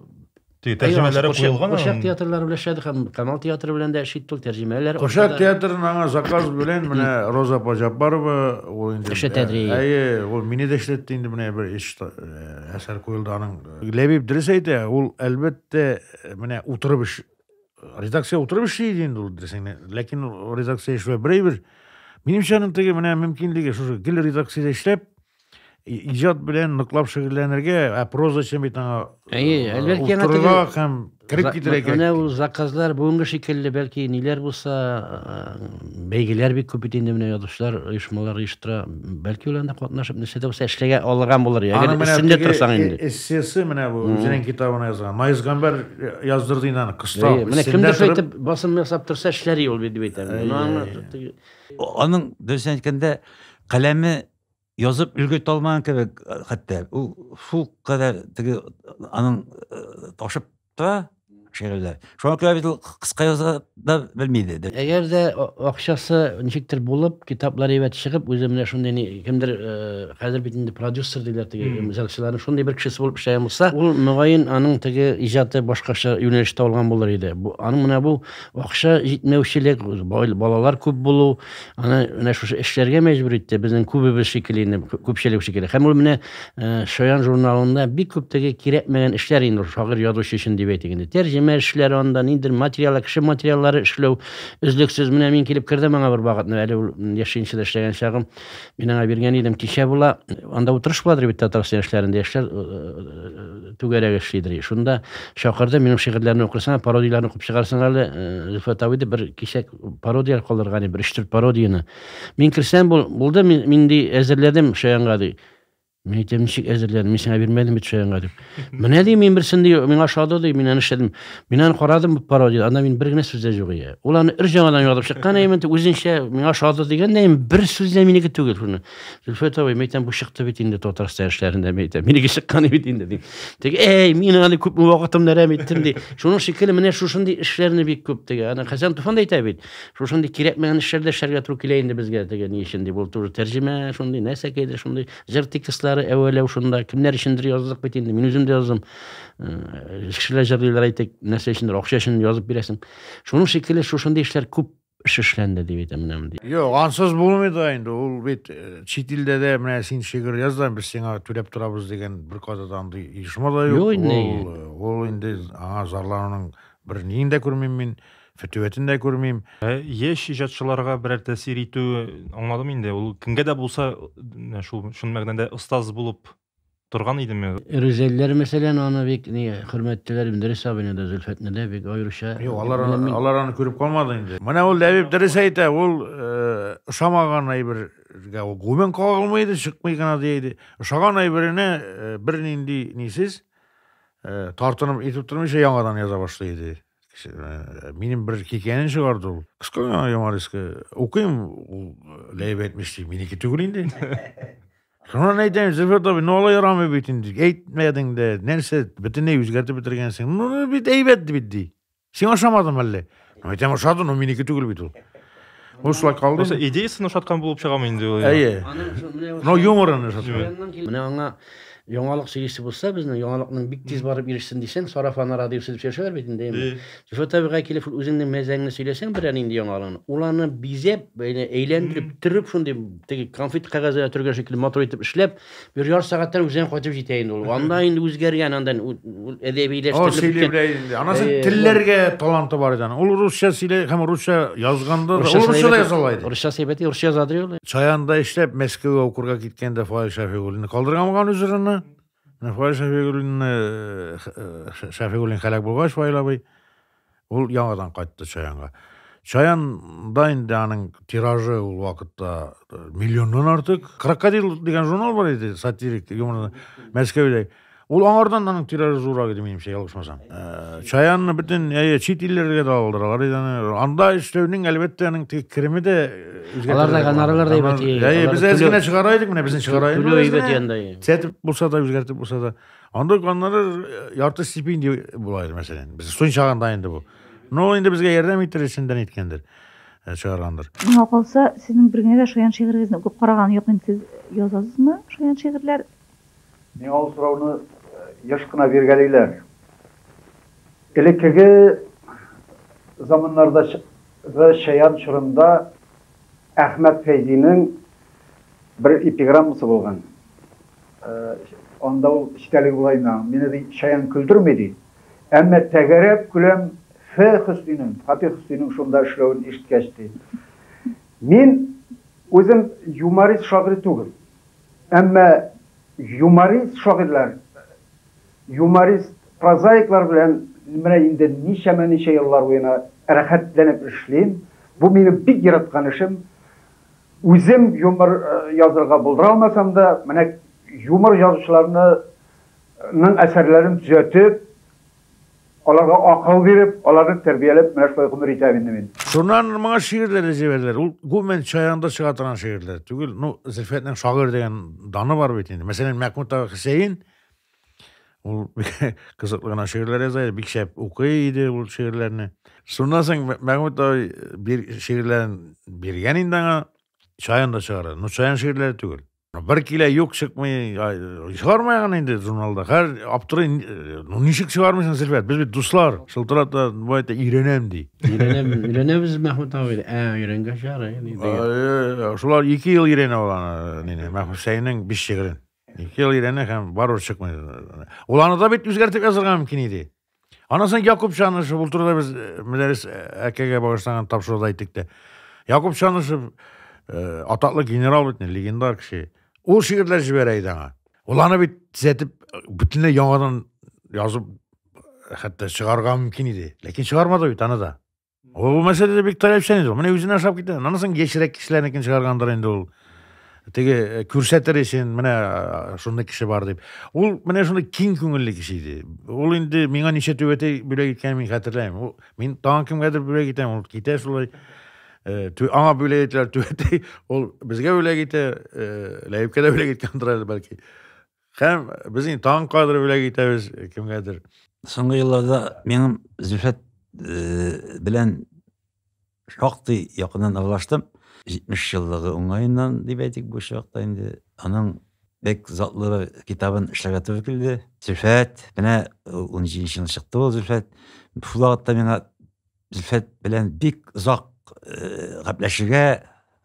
Tercümelere koyulgan. Koşak tiyatrları bileşedi hem Kanal Tiyatro bilen de eşit ol tercümeler. Koşak tiyatrının ana zakaz bilen mine Roza Pajabbarova oyuncu. İşletedri. Aye, ol mini de işlettiğinde mine bir iş eser koyuldu anın. Lebip direseydi ol elbette mine oturup iş redaksiya oturup iş deyindi ol direseydi. Lakin o redaksiya iş ve bir menimçe anın tege mine mümkünlüğü şu gil redaksiyada işlep icad bilen nıklap şekillenirge proza için bir tane oturuğa hem kirip giderek. Öne o zakazlar buğungu şekilli belki neler bulsa beygiler bir köpütinde mine yadışlar, uyuşmalar uyuştura belki olanda katnaşıp nesede olsa eşlege alırgan bulur ya. Anı İsimde tırsan indi. Essiyesi mine bu üzerine kitabına yazgan. Mayız Gamber yazdırdığından kısta. Mine kimdir söyletip basın yaptırsa eşleri yol bir dibeytem. Onun dösen etkende kalemi yazıp ülgüt olmayan kebek hatta şu kadar anın taşıp da şeyler. Şu an kadar kıska yazı da bilmeydi. Eğer de akşası nişiktir bulup kitapları evet çıkıp özümüne şundan kimdir hazır bitinde prodüser diler tege müzakşaların şunday bir kişisi bulup şey yapsa ol mügayin anın tege icatı başkaça yönelişte olgan bulur idi. Bu anın mına bu akşa jitmewçilik balalar köp bulu ana şu işlerge mecbur etti. Bizning köp bir şekilde köpçelik şekilde. Hem ol mına Şoyan jurnalında bir köp tege kirekmegen işler indi. Şagir yazışı için dibeytiginde. Tercüme tercüme işleri ondan indir materiallar, kişi materialları işlew üzlüksiz. Mine men kelip kirdim bana bir wagtna äle ýaşaýynçyda işlegen şagym. Mene bergen idem kişe bula onda oturuş boldur bitti Tatarystan işlerinde işler tügerek işlidir. Şunda şakarda benim şiirlerini okursan, parodiýalaryny okup çygarsan hali Zülfet abi bir kişek parodiýal golargany bir iştir parodiýany. Men kirsem bulda mindi ezerledim şoýan Meytem nişik ezirledim, men sana bermedim bit şoýanga dip. Mene diýim men birsindi, men aşağıda diýim, men anışladım. Men any garadım bu parodiýa, anda men bir gene söze ýok ýa. Ulany irjagadan ýazyp çykkan eýmen özünçe men aşağıda diýen bir söze meniki tügel şunu. Zülfet abi meytem bu şykdy bit indi Tatarystan işlerinde meytem. Meniki çykkany bit indi diýim. Tegi men any köp wagtym näme etdim di. Şunun şekli mene şuşundy işlerini bik köp tegi. Ana Hasan Tufan diýip bit. Şuşundy kirekmegen işlerde şergat turkileýindi bizge degen ýeşindi. Bu tur terjime şundy näse kedi şundy jertikisler evvela şunda kimler işindir yazdık bitindi. Men özüm de yazdım. Kişiler jardylar aýtyk, näse işindir okşaşyny ýazyp biresin. Şunun şekilde şuşunda işler köp işlendi diýip eteminem diýip. Ýok, ansız bolmaýdy aýynda. Ol bit çit ilde de mene sen şeger ýazdan bir seňa türep turabız degen bir kadadan ýyşma da ýok. Ol indi aňa zarlanyň bir niýinde görmem men. Fütübetinde görmeyim. Еш ijatçılarga birer tesir ýitүү anladym indi. Ol kimge de bolsa şunu megdende ustaz bulup turgan idimi? Rizeller meselen onu bek hürmetliler Idris abine de Zülfetne de bek aýrışa. Ýok, alar any görüp kalmady indi. Mana ol Lebip Idris aýta, ol uşamagan aýbirge ol gomen kagylmaýdy, çykmaýgana diýdi. Uşagan aýbirine bir indi nisiz tartynyp ýetip durmuşa ýangadan ýaza başlaýdy. Benim bir hikayenin çıkardı ol. Kıskana Yamariski. Okuyayım leybe etmişti. Miniki tügülüyndi. Sonra ne diyeyim Zülfet abi ne olay rağmen bitindi. Eğitmedin de neyse bütün neyi üzgerti bitirgensin. Bunu bit eybetti bitti. Sen aşamadın halle. Ama sen aşadın o miniki tügül bitti. O şulay kaldı. Oysa ideýasyny uşatkan bulup çygamy indi. Eýe. No yumorany uşatkan. Mene aňa Yoňalyk serisi bolsa bizden yoňalyknyň bik tiz baryp erişsin diýsen Sarafana radio söýüp şerşer bitinde eými. Zülfet abi kelip özüňden mezeňini söýlesen bir indi yoňalyny. Ulany bizep beýle eýlendirip tirip şunday tegi konfet kagazyna türgen şekilde motor etip işlep bir ýar sagatdan özüň goýup ýeteýin ol. Anda indi özgergen andan edebileştirilip ketdi. Anasyn tillerge talanty bar eden. Ol rusça sile hem rusça ýazganda ol rusça da ýazalaydy. Rusça sebeti rusça ýazady. Çayanda işlep Moskwa okurga gitgende Fail Şafigulini kaldırgamagan üzerine. Fail Şafigulin halak bolgaç Fail abi. Ol ýangadan gaýtdy Çayanga. Çayanda indi anyň tirajy ol wagtda milyondan artyk. Krokodil degen jurnal bar edi, satirik, Moskowda. Ol aňardan anyň tiražy zura gedi menimçe ýalgyşmasam. Çayanny bütün çit illerge de aldyrar. Anda işlewniň elbetde anyň kirimi de Alar da ganaralar da ýa biz ezgine çygaraydyk mene biziň çygaraydyk. Tüleýbet ýanda. Setip bolsa da özgertip bolsa da. Anda ganarlar ýarty stipendiýa bolaydy meselen. Biz soň çaganda indi bu. No indi bizge ýerdem ýetirişinden etkendir. Çygargandyr. Muňa bolsa sizin birine de şoýan şigirinizde köp garagan ýok indi siz ýazasızmy şoýan şigirler? Men ol sorawyny ýaşkyna bergelýler. Elekege zamanlarda ve şeýan çyrynda Ahmet Feyzi'nin bir epigramması bolgan. Onda ol işteli bolayna meni de şeýan küldürmedi. Ämme tegerep gülem Fatih Hüsnü'nün şunda işlewini işitgeçdi. Men özüm humorist şagyr tugul. Ämme humorist şagirler, humorist prozaiklar bilen mene indi niçe ýyllar boýuna rahatlanıp işleýin. Bu meni bik ýaratgan işim. Özüm humor ýazarga buldura almasam da, mene humor ýazgıçylarynyň eserlerini düzeltip, olarga akıl berip, olary terbiýelep, mene şoý gymry ýetäbindim men. Şondan maňa şiirler jeberler. Ol men çayanda çygatyran şiirler. Tügül, no Zülfetniň şagyr degen dany bar bitindi. Meselen Mahmud Hüseyin ol kızyklygyna şiirler ýazaýdy. Bik şäp okuýdy ol şiirlerini. Şondan soň Mahmud bir şiirlerin bergen indi çayanda çygardy. No çayan şiirleri tügül. Bir kile ýok çykmay, çygarmaýan indi jurnalda. Her aptyry, nişik çygarmyşyň Zülfet? Biz bir duslar, şyltyrada bu aýtda irenemdi. İrenebiz Mahmut abi. İrenge şara. Şular 2 ýyl irene bolan, Mahmud Hüseyniň bir şigirin. 2 ýyl irene hem barur çykmaýdy. Olany da bit üzgertip ýazargan mümkin idi. Анасын Якуб Шанышев бул турда биз милерис әкеге багыштаган тапшыруда айттык да. Якуб Шанышев атаклы генерал бит, легендар киши. Ул шигирлер жиберейди аңа. Ул аны бит түзетип бүтүнлөй яңадан жазып хатта чыгарган мүмкүн иди. Лекин чыгармады бит аны да. Ул маселеде бик талапчан иди. Мына өзүнө ашап кетти. Анысын кечирээк кишилердикин чыгаргандар энди ул теге күрсәтер өчен менә шундый кеше бар дип. Ул менә шундый киң күңелле кеше иде. Ул инде миңа ничә түбәтә бүләк иткән мин хәтерләйм. Мин тагын кемгәдер бүләк итәм, ул китә шулай. Аңа бүләк итләр түбәтә, ул безгә бүләк итә, Ләйепкә дә бүләк иткәндер бәлки. Һәм без инде тагын кадәр бүләк итәбез кемгәдер. Соңгы елларда минем Зөлфәт белән шактый якыннан аралаштым. 70 еллыгы уңайыннан дип әйтик бу чакта инде. Аның бек затлы китабын эшләргә туры килде. Зөлфәт менә 17 ел чыкты ул Зөлфәт. Бу вакытта миңа Зөлфәт белән бик озак гәпләшергә,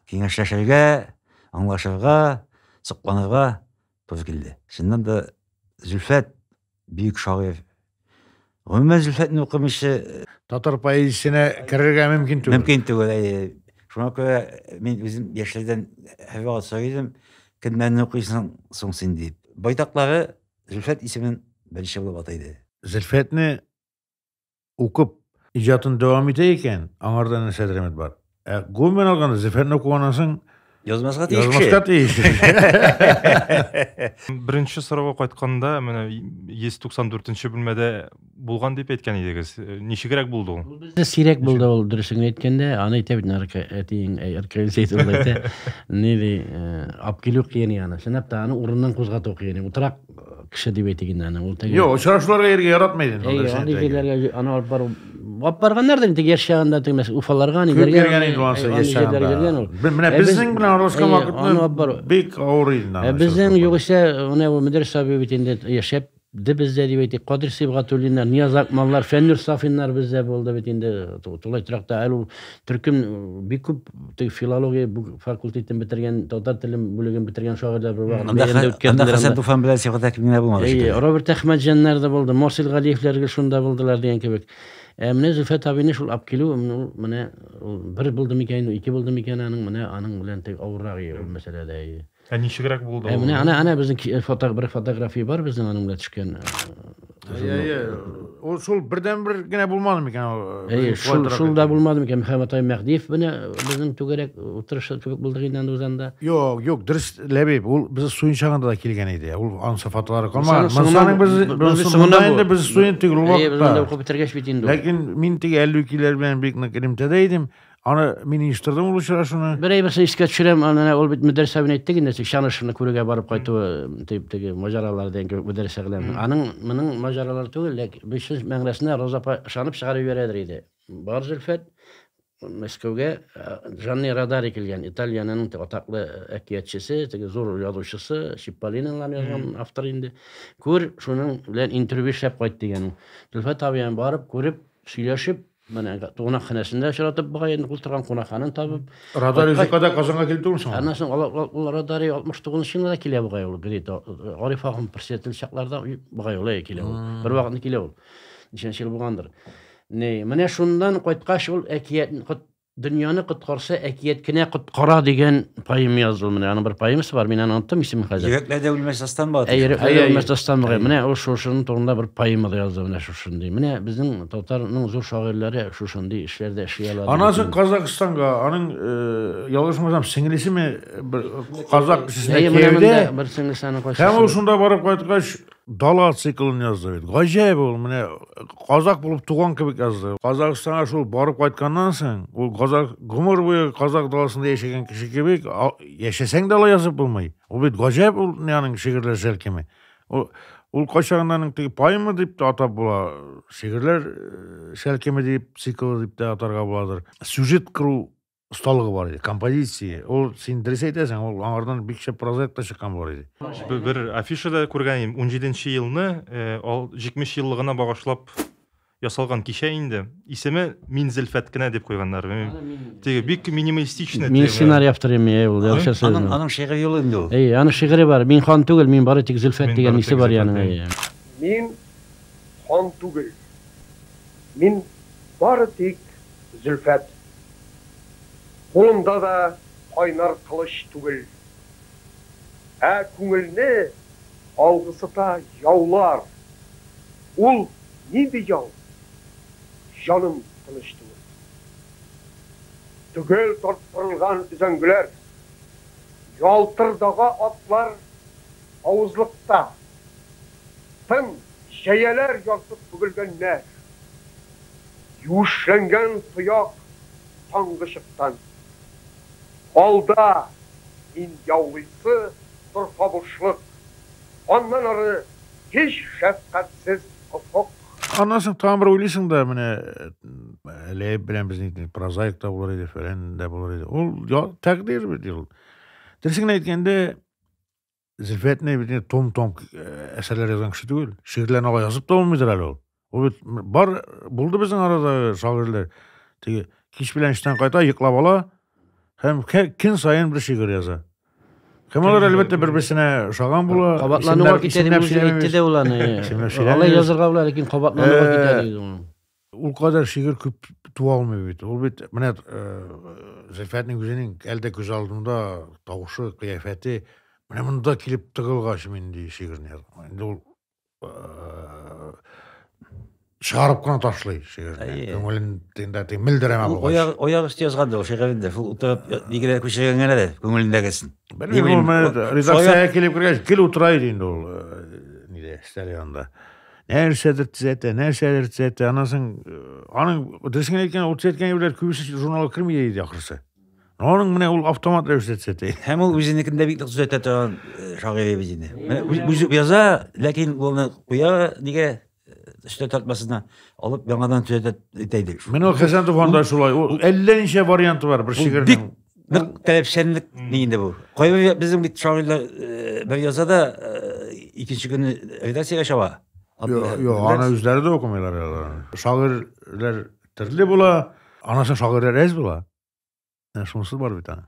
киңәшләшергә, аңлашырга, сокланырга туры килде. Шуннан да Зөлфәт бик шагыйрь. Гомумән Зөлфәтне укымышы Татар поэзиясына керергә мөмкин түгел. Мөмкин түгел. Шуңа күрә мин үзем яшьләрдән һәвәгә сорыйдым, кемнәрне укыйсың соң син дип. Байтаклары Зөлфәт исемен беренче булып атайды. Зөлфәтне укып иҗатын дәвам итә икән, аңардан нәрсәдер бар. Гомумән алганда Зөлфәтне укыганнан соң Язмаска тиеш. Язмаска тиеш. Бірінші сұрауға қайтканда, міне 194-ші бүлмәдә булган дип әйткән идегез. Ничегрәк булды ул? Бездә сирәк булды ул, дөресен әйткәндә, аны әйтә бит әтиң әркәлсәйт ул әйтә. Ниди апкилү кыен яна. Сынап та аны урыннан кузгату кыен. Утырак кеше дип әйтегән аны. Ул теге. Юк, очрашуларга ярга яратмайды. Аны җирләргә аны алып бару. Барганнардан теге яшәгәндә теге Уфаларга нигәргә. Менә безнең белән аралашкан вакытны бик авыр иде. Безнең югыйсә, менә бу мәдрәсә сабый бит инде яшәп бездә дип әйтик, Кадир Сибгатуллиннар, Нияз Акмаллар, Фәннур Сафиннар бездә булды бит инде. Тулай торакта әле төркем бик күп филология факультетын бетергән, татар телен бүлеген бетергән шагыйрьләр бар вакытта үткәндә. Анда Хәсән Туфан белән Сибгат Акминә булмады. Роберт Әхмәтҗаннар да булды, Морсил Галиевләр шунда булдылар дигән кебек. Менә Зөлфәт абыйны шул апкилү менә бер булды микән, ике булды микән аның менә аның белән тек авыррак ул мәсьәләдә. Ничегрәк булды ул? Менә ана безнең фотография бар безнең аның белән төшкән. Ул шул бердән бер генә булмады микән? Шул да булмады микән? Мөхәммәд Мәхдиев менә безнең түгәрәк утырышы кебек булды инде анда үзендә. Юк, дөрес Ләбиб, ул без суын чагында да килгән иде. Ул ансы фотолары калмаган. Монсаның без соңында инде без суын түгел вакытта. Бездә укып бетергәч бит инде. Ләкин мин теге 52ләр белән бик нык элемтәдә идем. Аны мин иштирдем ул очрашуны. Бер берсе искә төшерәм, аны ул бит мәдрәсәбен әйттек инде, Шанышевны күрергә барып кайту теге маҗаралардан кебек мәдрәсә белән. Аның моның маҗаралары түгел, ләкин 500 мәгънәсенә Роза шанып чыгарып йөрәдер иде. Бар Зөлфәт Мәскәүгә Жанни Радари килгән, Италиянең атаклы әкиятчесе, теге зур язучысы, Шипполинлар язган автор инде. Күр шуның белән интервью эшләп кайт дигән. Зөлфәт абыян барып күреп, сөйләшеп, менә кунакханәсендә очратып бугай утырган кунакханын табып. Радари Зөлфәт Казанга килде ул. Аннан соң ул Радари 69 елда килә бугай ул. Гариф агым персетил чакларда бугай ул килә ул. Бер вакытны килә ул. Ничәнче ел булгандыр. Менә шундан кайткач ул әкият дөньяны коткарса әкият кенә коткара дигән поэма язды. Менә аның бер поэмасы бар, мин аны оныттым исемен хәзер. Йөрәкләрдә үлмәс астан бар. Йөрәкләрдә үлмәс астан бар. Менә ул шушының турында бер поэма язды, менә шушындый. Менә безнең татарның зур шагыйрьләре шушындый эшләрдә эшли алалар. Анасы Казакстанга, аның ялгышмасам сеңлесеме бер казак кешесенә килде. Бер сеңлесенә кайсы. Һәм ул шунда барып кайткач дала циклын язды бит. Гаҗәп ул, менә казак булып туган кебек язды. Казакстанга шул барып кайтканнан соң, ул казак гомер буе казак даласында яшәгән кеше кебек, яшәсәң дә алай язып булмый. Ул бит гаҗәп ул яның шигырьләр шәлкеме. Ул кайчаннан теге поэма дип атап була, шигырьләр шәлкеме дип, цикл дип тә атарга буладыр. Сюжет кыру осталыгы бар иде, композиция. Ул син дөрес әйтәсең, ул аңардан бик шәп прозаикта чыккан бар иде. Бер афишада күргәнем 17нче елны, ал 70 еллыгына багышлап ясалган кичә инде. Исеме Мин Зөлфәт кенә дип куйганнар. Теге бик минималистичный. Мин сценарий авторы ул яхшы сүз. Аның шигырь юлы инде ул. Аның шигыре бар. Мин хан түгел, мин бары тик Зөлфәт дигән исе бар яның. Мин хан түгел, Min bары тек Зülfet. Қолымда да қайнар қылыш түгіл. Көңіліне алғысыта яулар. Ол неді яу? Жаным тыныш түгіл. Түгел торттырылған үзәңгілер, ялтырдағы атлар ауызлықта. Тың жайалар яртып бүгілгенлер. Юшленген тұяқ таңғышықтан. Алда ин яулысы тұрфабышлық. Ondan arı hiç şefkatsiz ufuk. Anlasın tamir oylıyorsun da eleyip bilen bizim prozayik da olur idi, falan da olur idi. O takdir bir yıl. Dersin aytkende Zülfet ne bir tom eserler yazan kişi değil. Şiirlerini ola yazıp da olmaydır hali ol. O bar buldu bizim arada şairler. Kiş bilen işten kayta yıklap ola. Hem kin sayın bir şiir yaza. Kemalar elbette birbirine şagan bula. Qabatlanığa gitedi bu itti de ulanı. Allah yazırga bula lekin qabatlanığa gitedi onu. O kadar şiir köp tuva olmuyor bit. O bit mene Zülfet'in güzenin elde göz aldığında tavuşu, kıyafeti mene bunda kilip tıkılga şimdi şiirini yazdım. Şimdi o şarap kana taşlay şiirini. Köngülünde mildireme bu. Oyak üstü yazgandı o şiirinde. Oturup dikiler köşegengene de köngülünde gelsin. Ben redaksiyaya kilip kirgeç, kil oturaydı indi o nide isteliyanda. Nersedir tizete, anasın, anın, desken etken, o tizetken evler kübüsü jurnala kirmeyeydi akırsı. Onun mene ol avtomat revset tizete. Hem o üzerindekinde bir düzete tuğan şairi bizinde. Bu yaza, lakin onu kuya dige işte tatmasına alıp yangadan tüzeteydi. Men o kesin tufanda şulay, o 50 inşe varyantı var bir şiirin. Dik talepşenlik neyinde bu? Koyu bizim bir şairler bir yaza da ikinci günü redaksiya yaşava. Yo, ana yüzleri de okumaylar ya. Şairler türlü bula, anasın şairler ez bula. Şunsuz var bir tane.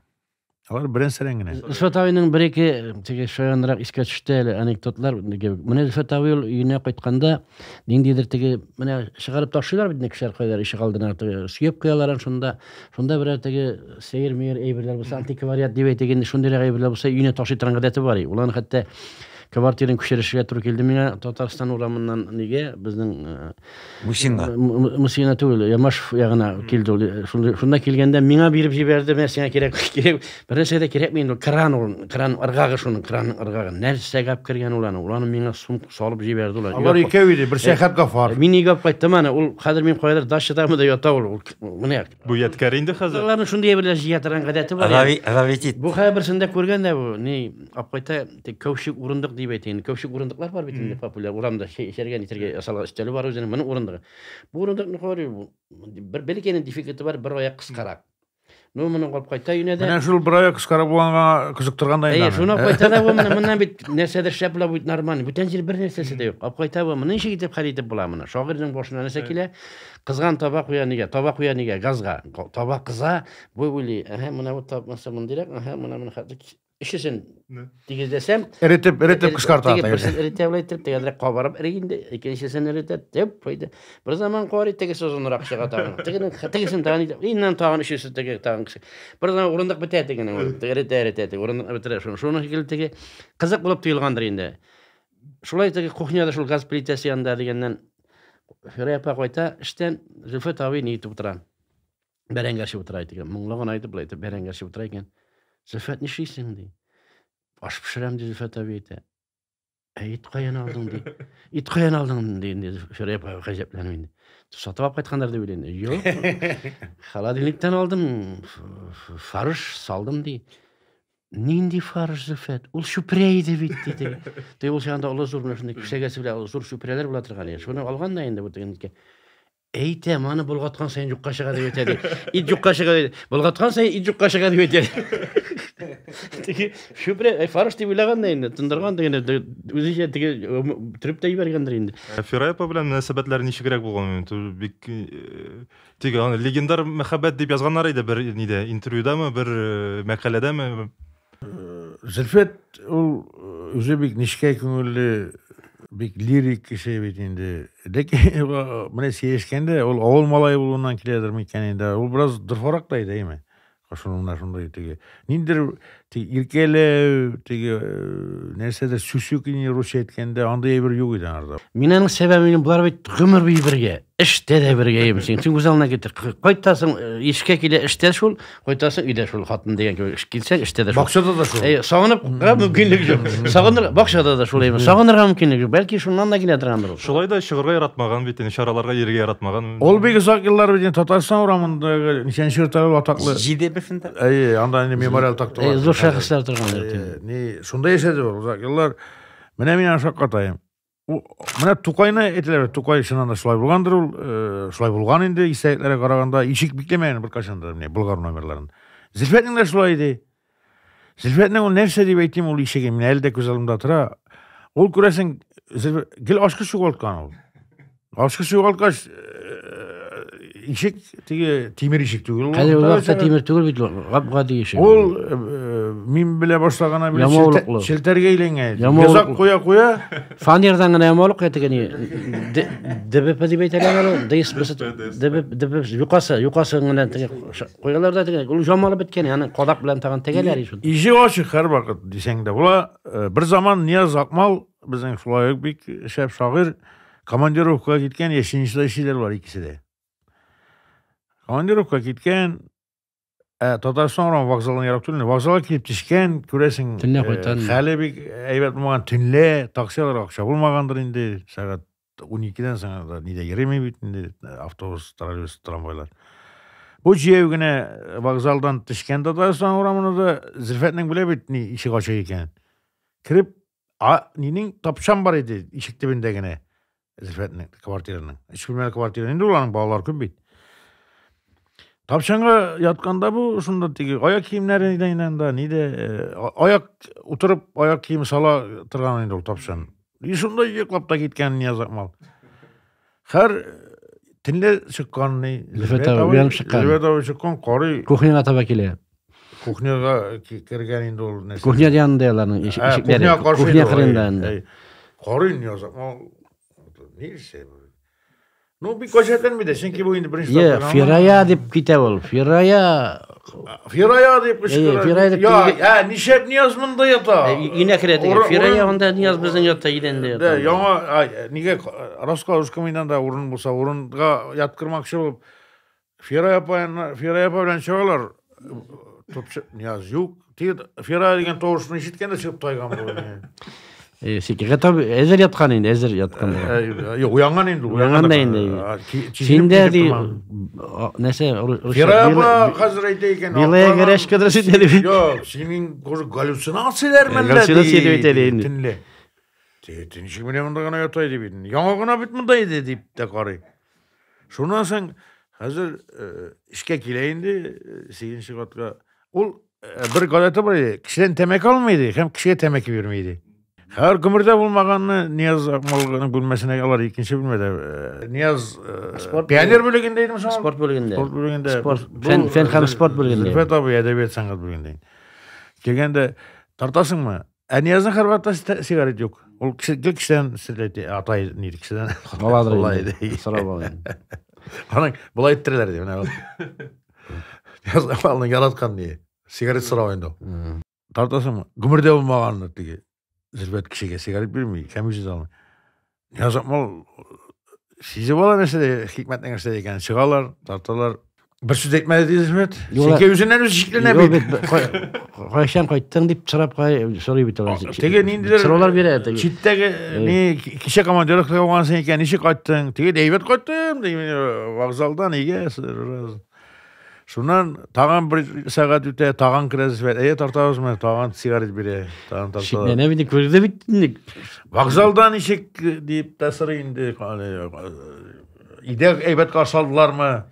Alar biren serengine. Zülfet abinin bir-iki tege şoyandırak iske düştü ele anekdotlar. Mene Zülfet abi uyuna qaytkanda neydidir tege mene çıkarıp taşıyorlar bir kişiler koylar işi kaldığına süyep koyalar şunda birer tege seyir meyer eybirler bu antikvariyat diye tegende şundayla eybirler bu uyuna taşıytıran gadeti var. Ulan hatta kvartirin küşerişe tur keldi mene Tatarstan uramından nege bizning Musina tugul Yamash yagına keldi. Şunda kelgende mena berip jiberdi men sene kerek bir nesede kerek men kran ırgağı şunun kran ırgağı nerse gap kirgen ulanı mena sum salıp jiberdi ular. Alar ikevidi bir sehat gafar. Mini gap qaytdı mana ul hadir men koyar daşıda mı da yata ul mene. Bu yetkarindi hazır. Ularning şunday bir jiyatıran gadeti var. Agavetit. Bu habersinde ko'rganda bu ne apayta kavşik urunduq deyip aytayın. Kavşik urunduqlar var bitinde popüler. Uramda şergen itirge asalga isteli var özünün meni urunduqı. Bu urunduqni ko'rib bir belkenin difikati var bir oyak qisqarak. No meni qolib qayta yine de. Mene şul bir oyak qisqara bulganga kızıktırgandayın. Şuna qayta da bu mendan bit nersedir şapla bu normal. Bu tenjir bir nersesi de yok. Qolib qayta bu meni işe gidip xaridip bulamını. Şagirning boşuna nese kile qizgan tabaq uyaniga gazga. Tabaq qiza bu bili mena bu tapmasa men direk mena xadik işesin digiz desem eritip kıskartata eritip aytırıp tegadrak qabarıp eriginde ikincisini eritip dep qoydu. Bir zaman qori tege sözünrak çığa tağın. Tegesin tağın inan tağın işesi tege tağın. Bir zaman urunduk biter degene eritip urunduk biter. Şunu hikil tege kızık bulup tuyulgandır indi. Şulay tege kuhnyada şul gaz plitesi yanında degenden Ferapa qoyta işten Zülfet abi niyeti bitiran. Berengerşi bitiraydı. Munglagan aytıp aytıp berengerşi bitirayken Zülfet ne şeysin diye. Baş pişirem diye Zülfet abi ete. İt koyan aldın diye. İt koyan aldın diye. Şöyle yapayım gacaplanım. Satıp qaytkanlar da bileyim. Yok. Xaladillikten aldım. Farış saldım diye. Nindi farış Zülfet? Ol şüpreydi bitti diye. Diye ol şanda Allah zoruna şunda küsegesi bile zor şüpreler bulatırgan ya. Şunu algan da endi bu degenike. Eyte mani bulgatkan sayın juk kaşığa deb etedi. İt juk kaşığa deb. Bulgatkan sayın it juk kaşığa deb etedi. Tigi şüpre farış deb bilaganda endi tındırgan degene özüce tigi tripte yibergendir endi. Firaypa bilen münasebetler niçe gerek bolgan? Bik tigi legendar mehabbet deb yazganlar idi bir nide intervyuda mı bir makalede mi? Zülfet ol özü bik nişke köngüllü bek lirik kişi bitindi. Lekin mene seyişkende ol oğul malay bulundan kiledir mi keninde. Ol biraz dırforaktaydı değil mi? Kaşınımlar şunday tege. Nindir irkele tege nersedir süsükini ruş etkende anday bir yok idi arada. Menin sebebim bular bit gümür birge. İşte de birge emsin. Çünkü uzalına getir. Koytasın işke ile işte şul, koytasın ide şul hatın degen kilse işte de şul. Bakşada da şul. Sağınıp mümkünlük yok. Sağınır bakşada da şul emas. Sağınır mümkünlük yok. Belki şundan da ginedir andır. Şolay da şığırga yaratmagan bitini, şaralarga yerge yaratmagan. Ol bek uzak yıllar bitin Tatarstan uramında nişan şırtarı ataklı. Jide befinde. Anda memorial taktı var. Zor şahıslar turganlar. Ne şunda yaşadı var uzak yıllar. Mene men şakkatayım. Mene Tukayna etiler Tukay şunanda şulay bulgandır ul. Şulay bulgan indi isteklere karaganda işik biklemeyen bir kaşandır ne Bulgar numaraların. Zilfet'in de şulaydı. Zilfet'in o nefse diye beytim ol işe gemin elde güzelimde tıra. Ol kuresin gel aşkı şu olkan ol. Aşkı şu olkaş işik timir işik tügül. Hadi o vakta timir tügül bit gapga işik. Ol min bile başlagana bile şilterge eylenge. Yazak koya. Fanirdan gana yamoluk etegeni. Debe di beyteler deis besit debe yuqası ngana koyalar da tegeni. Ol jamalı bitken yani qodak bilen tagan tegeler işin. İşi aşık her vakit deseng de. Bula bir zaman Niyaz Akmal bizning şulayık bir şef şagir komandirovka gitken yeşinçli işler var ikisi de. Komandirovka gitken Tatarstan vokzalını yaraktırın. Vokzala kilip tişken küresin hali bir eyvet bulmagan tünle taksiyalar akşa bulmagandır indi. Saat 12'den sonra da nide giremey bitindi. Avtobus, trolleybus, tramvaylar. Bu ciyevgine vokzaldan tişken Tatarstan uramını da Zilfet'nin bile bitni işi kaça eken. Kirip ninin tapşan var idi işik dibindegine Zilfet'nin kvartirinin. İç bilmeli kvartirinin indi ulanın bağlar küm bit. Tapşanga yatkanda bu şunda tigi ayak kiyimlerinden de nide ayak oturup ayak kiyimi sala tırgan indi ol tapşan. Şunda yıklapta gitken Niyaz Akmal. Her tinle çıkkan ne? Zilfet abi uyanıp çıkkan. Zilfet abi çıkkan kari. Kuhnyana tabakile. Kuhnya'ga kirgen indi ol. Kuhnya yanındayaların işikleri. Kuhnya kırından. Kari Niyaz Akmal. Neyse bu. No bir koşarken mi desin ki bu indi birinci ya Firaya dip kite ol. Firaya dip kışkırar. Ya Nişep Niyaz'mında yata. Yine kredi. Firaya onda Niyaz bizden yata gidende yata. De yana nige Raska Uskami'dan da urun bulsa urunga yatkırmakçı olup Firaya bilen çağlar Niyaz yok. Firaya degen toğuşunu işitken de çıkıp taygan bu. Sikige tabi ezer yatkan indi, ezer yatkan. Yok uyangan indi. Uyangan da indi. Şimdi di nese Firaya hazreteyken bileye gereş kadar dedi. Yok, senin galüsinasiyalar men de. Galüsinasiyalar biteli. Tinle. Tinişik mene bunda gana yataydı bidin. Yangagına bitmindaydı deyip de karı. Şundan sen hazır işke kileyindi. Siginci katka. Ol bir galata var. Kişiden temek almaydı. Hem kişiye temek vermeydi. Her gümürde bulmaganını Niyaz Akmal'ın bilmesine yalar ikinci bilmedi. Niyaz piyanir bölümündeydi mi sana? Sport bölümünde. Sport bölümünde. Fen hem sport bölümünde. Zilfet abi edebiyat sanat bölümündeydi. Gelgende tartasın mı? Niyaz'ın harbatta sigaret yok. O kişiden sirleti atay neydi kişiden. Vallahi sıra bağlı. Bana bulay ettirirler diye. Niyaz Akmal'ın yaratkan diye. Sigaret sıra oyunda. Tartasın mı? Gümürde bulmaganını diye. Zilfet kişiye sigaret bilmiyor. Kemisiz almıyor. Niyaz Akmal sizi bala mesela hikmetten gösteriyken çıkarlar, tartarlar. Bir söz etmedi değil Zilfet. Seke yüzünden yüzü şikline bir. Koyşan koyttun deyip çırap soruyu bitirir. Tege nindiler. Sıralar bir ete. Çittege kişi komandörlükle olan senken işi koyttun. Tege deyvet koyttum. Vokzaldan iyi. Şundan tağan bir saat öte tağan kiresiz ve tartağız mı? Tağan sigaret biri. Tağan tartağız. Şimdi ne bildik gözde bittik. Vokzaldan işik deyip tasarı indi. İde eybet karşıladılar mı?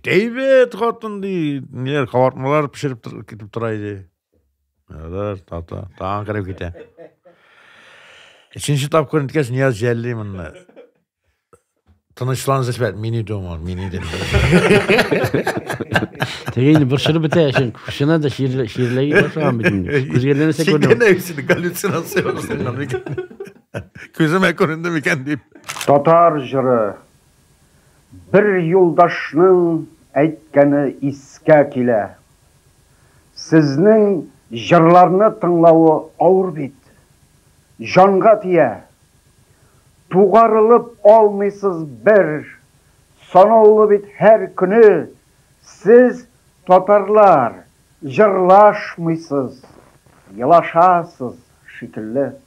Eybet katın diye. Neler kavartmalar pişirip gidip duraydı. Neler tağan kirep gite. Üçüncü tapkırın dikes Niyaz Celli minna. Tanışılan Zilfet mini doğum mini dedi. Tegeydi bir sürü bite yaşın. Kuşuna da şiirle gidiyor şu an bizim. Kuzgerlerine sekundum. Sikene hepsini galüsinasyon olsun. Көзіме көрінді мекен деп. Татар жыры. Bir yoldaşның әйткәне искә килә. Сезнең жырларны тыңлауы ауыр бит. Жанға тия. Туғарылып алмыйсыз бір. Санаулы бит һәр көне. Сіз татарлар жырлашмыйсыз. Елашасыз шикелле.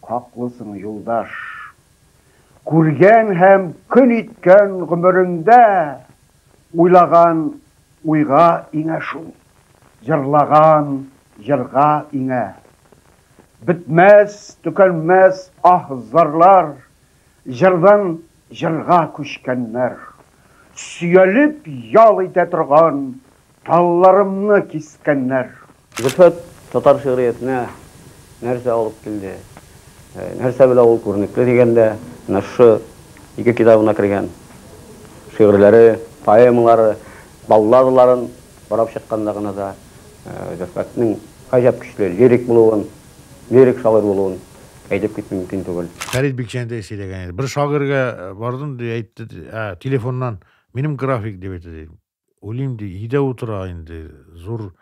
Хаклысың юлдаш. Күргән һәм көн иткән гомереңдә уйлаган уйга иңә шул. Жырлаган жырга иңә. Битмәс, төкәнмәс зарлар. Жырдан жырга күчкәннәр. Сөялеп ял итә торган талларымны кискәннәр. Зөлфәт татар шигъриятенә нәрсә алып килде? Нәрсә белән ул күренекле дигәндә, нашы ике китабына кергән шигырьләре, поэмалары, балладаларын барап чыкканда гына да Зөлфәтнең гаҗәп көчле лирик булуын, лирик шагыйрь булуын әйтеп китмәм мөмкин түгел. Фәрит Бикчәндә сөйләгән иде. Бер шагыйрьгә бардым ди, әйтте, телефоннан минем график дип әйтте. Уйлыйм ди, өйдә утыра инде, зур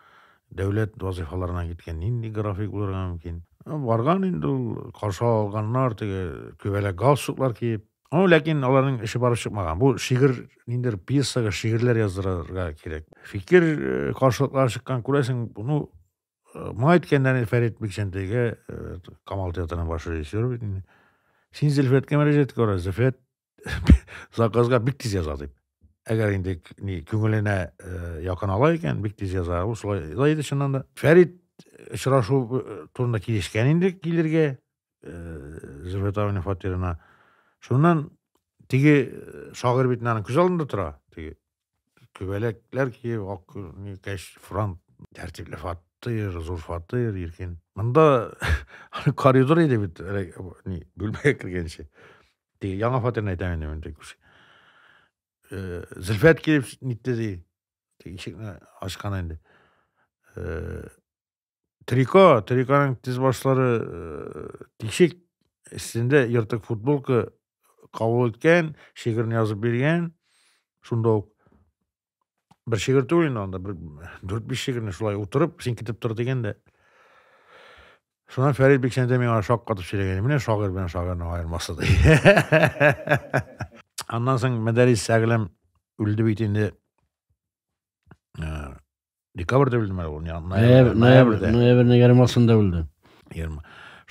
дәүләт вазифаларына киткән, нинди график булырга мөмкин. Барган инде ул, каршы алганнар, теге күбәләк галстуклар киеп. Ләкин аларның эше барып чыкмаган. Бу шигырь, ниндер пьесага шигырьләр яздырырга кирәк. Фикер каршылыклар чыккан, күрәсең, буны моңа әйткәндән Фәрит Бикчәндәгә, Камал театрының баш режиссеры бит инде. Син Зөлфәткә мөрәҗәгать кара, Зөлфәт заказга бик тиз яза дип. Әгәр инде күңеленә якын ала икән, бик тиз яза. Ул шулай иде чыннан да. Фәрит очрашу турында килешкән инде килергә Зөлфәт абыйның фатирына. Шуннан теге шагыйрь бит аның күз алдында тора. Теге күбәләкләр киеп, ак кәш франк тәртипле фатир, зур фатир, иркен. Монда коридор иде бит, бүлмәгә кергәнче. Теге яңа фатирны әйтәм инде. Зөлфәт килеп нитте ди. Ишекне ачкан инде. Триконың тиз башлары тишек өстендә йыртык футболка кабул иткән, шигырьне язып биргән. Шунда ук бер шигырь түгел инде анда, 4-5 шигырьне шулай утырып, син китеп тор дигәндә. Шуннан Фәрит Бикчәндә миңа шаккатып сөйләгән. Менә шагыйрь белән шагыйрьнең аермасы ди. Аннан соң Мәдәрис Сәгъләм үлде бит инде. Декабрьдә үлде мәле ул. Ноябрьнең ярымында үлде.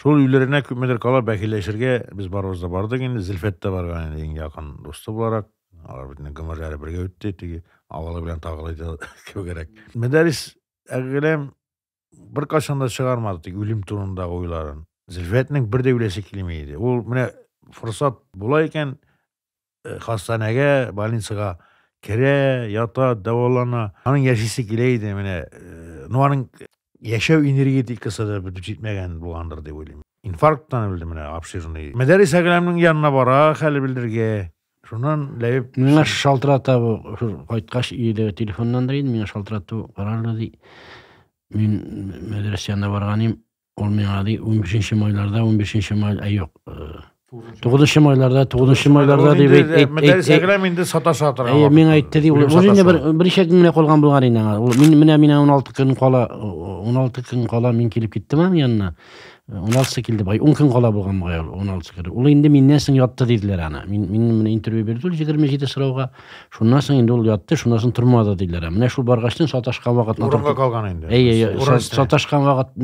Шул үйләренә күпмедер кала бәхилләшергә без барыбыз да бардык инде. Зөлфәт тә барган иде, иң якын дусты буларак. Алар битне гомерләре бергә үтте, теге авылы белән тагылды кебегрәк. Мәдәрис Сәгъләм бер кашан да чыгармады теге үлем турындагы уйларын. Зөлфәтнең бер дә үләсе килми иде. Ул менә форсат була икән, хастанәгә, больницага керә, ята, дәвалана. Аның яшисе килә иде, менә аның яшәү энергетикасы да бетеп җитмәгән булгандыр дип уйлыйм. Инфаркттан үлде менә обширный. Мәдәрис Сәгъләмнең янына бара, хәл белдергә. Шуннан ләеп миңа шалтырата бу, кайткач өйдәге телефоннан да иде, миңа шалтыратты, карарлы ди. Мин мәдрәсә янына барганым, ул миңа ди 15 майларда, 15 май, юк. 9 майларда дип әйтте. Мәдәрис Сәгъләм инде саташа тора. Миңа әйтте ди, ул инде бер ишәк генә калган булган инде. Менә 16 көн кала мин килеп киттем аның янына. 16 килде бай, 10 көн кала булган бай, 16 көн. Ул инде миннән соң ятты диделәр аны. Мин менә интервью бирде, 27 сорауга. Шуннан соң инде ул ятты, шуннан соң тормады диделәр. Менә шул баргачтан саташкан вакытны урынга калган инде. Саташкан вакыт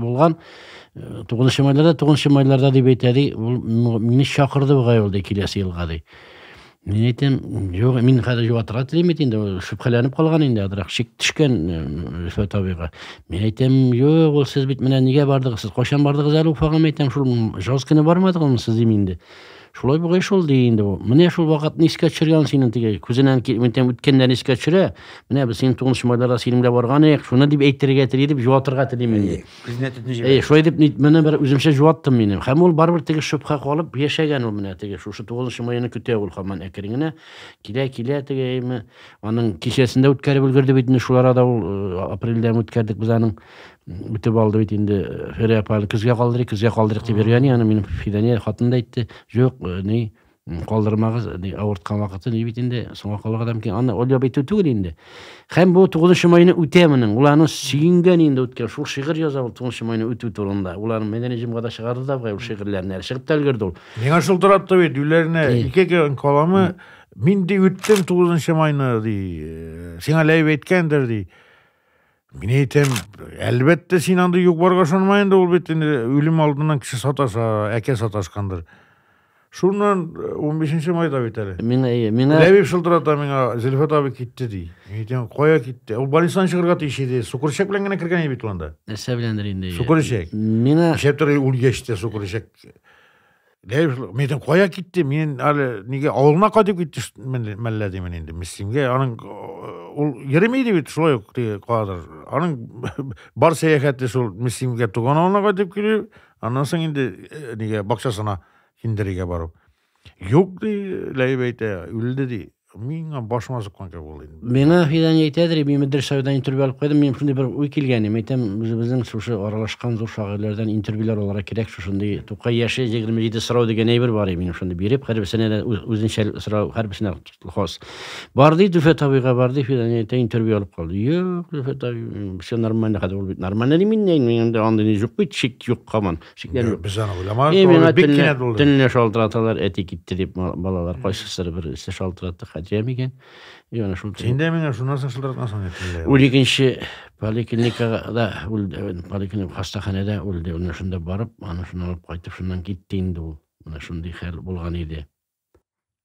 булган. 9 майларда дип әйтәди, ул мине чакырды бугай ул ди киләсе елга ди. Мин әйтәм, юк, мин хәзер җаваптыра телим инде, шөбһәләнеп калган инде, адрак шик төшкән Зөлфәт абыйга. Мин әйтәм, юк, ул сез бит менә нигә бардыгыз, сез кайчан бардыгыз әле Уфага? Әйтәм, шул жаз көне бармадыгызмы сез дим инде. Шулай бугай шул ди инде. Менә шул вакытны искә төшергән синең теге күзеннән үткәндән искә төшерә. Менә без синең 9 майларда синең белән барган идек, шуны дип әйтергә тели дип җаваптырга телим инде. Шулай дип менә бер үземчә җаваптым мин. Һәм ул барыбер теге шөбһә калып яшәгән ул менә теге шушы 9 майны көтә ул һаман әкрененә килә теге аның кичәсендә үткәреп өлгерде бит инде, шул арада ул апрельдә үткәрдек без аның бүтүп алды бит инде Ферия апаны күзгө калдырык деп берген, аны менин Фидания хатында айтты. Жок, не калдырмагыз, авырткан вакытты не бит инде соңга калган адам кен. Аны ойлоп айтуу түгүл инде. Hem bu 9 майны үтеминин, уларны сүйүнгөн инде үткөн ушул шигыр жазабыл 9 майны үтүү турунда. Уларны медений жымгада чыгарды да бул шигырлерни чыгып талгырды ул. Миңа ушул турапты бит үйлерине икеге коламы мен де үттім 9 майны ди. Сен алайып айткандыр ди. Мен айтам, әлбетте сен андай юкбарга ошонмайын да, ул бит өлүм алдынан киши саташа, әке саташкандыр. Шундан 15 майда бит әле. Миңа Ләбип шылтырата миңа Зөлфат аби китти ди. Мен айтам, коя китти. Ул больницадан чыгырга тиешеди. Сукуршек белән генә кергән бит ул анда. нәрсә беләндер инде. Сукуршек. Миңа Шептер ул яшьтә сукуршек. Ләбип мен айтам, коя китти? Мен әле неге авылына кайтып китти мәлләди мен инде. Мислимгә аның ул йөрмәйди бит шулай ук кадыр. Аның бар сәяхәте шул Мислимгә туган авылына кайтып килү, аннан соң инде неге бакчасына Киндерге барып. Юк ди, Ләбип әйтә, үлде ди. Миңа башыма суккан кебек булды. Миңа Фидания әйтәдер, мен медресәдән интервью алып кайдым, мен шундый бер уй килгән. Мен әйтәм, безнең шушы аралашкан зур шагыйрьләрдән интервьюлар алырга кирәк, шушындый Тукай яше 27 сорау дигән әйбер бар, мен шундый биреп, һәрбисенә дә үзенчә сорау, һәрбисенә хас. Барды Зөлфат абыйга барды, Фидания әйтә, интервью алып калды. Юк, Зөлфат абый, все нормально, хәдә ул бит нормально ди, мен анда юк бит, шик юк каман. Шикләр юк. Без аны уйламадык, бик кинәт булды. Төнлә шалтыраталар, әти китте дип балалар кайсысы бер шалтыратты, хәҗәм икән. Яна шул. Сендә миңа шуннан соң шылтыратмасын әйтелде. Ул икенче поликлиникада, поликлиник хастаханәдә үлде. Ул шунда барып, аны шуннан алып кайтып, шуннан китте инде ул. Менә шундый хәл булган иде.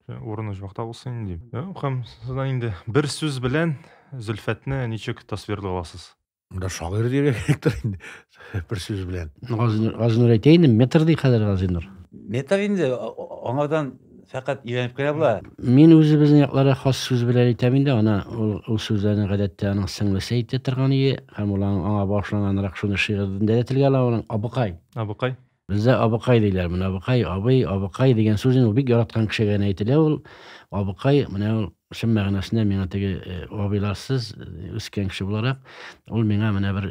Орыны жакта булсын инде. Һәм сыздан инде бер сүз белән Зөлфатны ничек тасвирлый аласыз? Да шагыйрь дигән керектер инде. Бер сүз белән. Газинур әйтәйин, метр ди хәзер Газинур. Метр инде аңадан фақат өйрәнеп кенә була. Мин үзебезнең якларга хас сүз белән әйтәм инде, ана ул сүзләрне гадәттә аның сеңлесе әйтә торган иде, һәм ул аңа башланганрак шуны шигырьдә дә телгә ала, аның абыкай. Абыкай. Бездә абыкай диләр, менә абыкай, абыкай дигән сүзне ул бик яраткан кешегә әйтелә, ул абыкай, менә ул шым мәгънәсендә миңа теге абыйларсыз үскән кеше буларак, ул миңа менә бер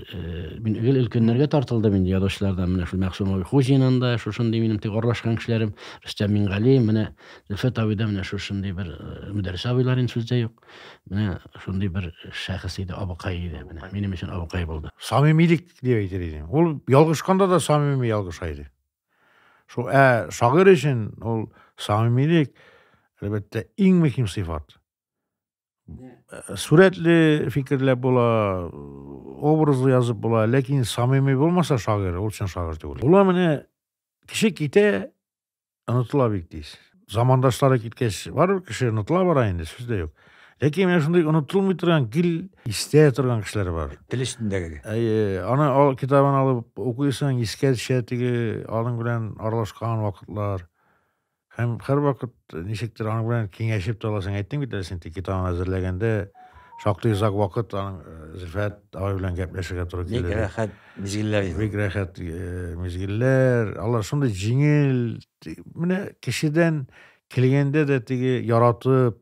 мин өлкәннәргә тартылдым инде ядошлардан, менә шул Мәхсүм абый Хуҗинанда, шушындый минем теге аралашкан кешеләрем, Рөстәм Мингали, менә Зөлфат абыйда менә шушындый бер мөдәррис абыйларын сүздә юк. Менә шундый бер шәхес иде, абыкай иде, менә минем өчен абыкай булды. Самимилик дип әйтер идем. Ул ялгышканда да самими ялгышайды. Шул шагыйрь өчен ул самимилик әлбәттә иң мөһим сыйфат. Сүрәтле фикерләр була, образлы язып була, ләкин самими булмаса шагыйрь, ул өчен шагыйрь түгел. Була менә кеше китә, онытыла бик тиз. Замандашлары киткәч, бар кеше онытыла бара инде, сүздә юк. Ләкин менә шундый онытылмый торган, гел истә торган кешеләр бар. Тел өстендәге. Аны китабын алып укыйсың, искә төшә теге аның белән аралашкан вакытлар. Һәм һәр вакыт ничектер аның белән киңәшеп таласың. Әйттең бит син китабын әзерләгәндә шактый озак вакыт аның Зөлфат абый белән гәпләшергә туры килде. Бик рәхәт мизгилләр. Бик рәхәт мизгилләр. Алар шундый җиңел, менә кешедән килгәндә дә теге яратып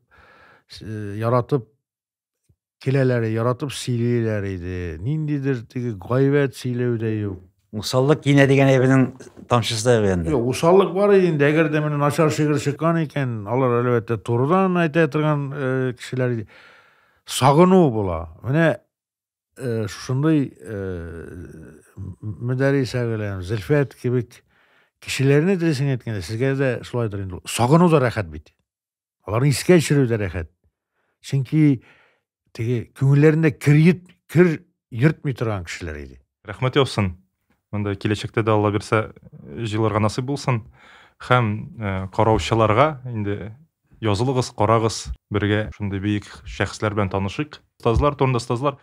киләләр, яратып сөйлиләр иде. Ниндидер теге гайбәт сөйләү дә юк. Усаллык кинә дигән әйбернең тамчысы инде. Юк, усаллык бар инде. Әгәр дә менә начар шигырь чыккан икән, алар әлбәттә турыдан әйтә торган кешеләр иде. Сагыну була. Менә шушындый мөдәррис белән Зөлфат кебек кешеләрне дөресен әйткәндә, сезгә дә шулайдыр инде. Сагыну да рәхәт бит. Аларны искә төшерү дә рәхәт. Чөнки теге күңелләрендә кир йөртмый торган кешеләр иде. Рәхмәт яусын. Монда киләчәктә дә Алла бирсә җыйларга насыйп булсын. Һәм караучыларга инде язылыгыз, карагыз, бергә шундый бик шәхесләр белән танышыйк. Остазлар, турында остазлар.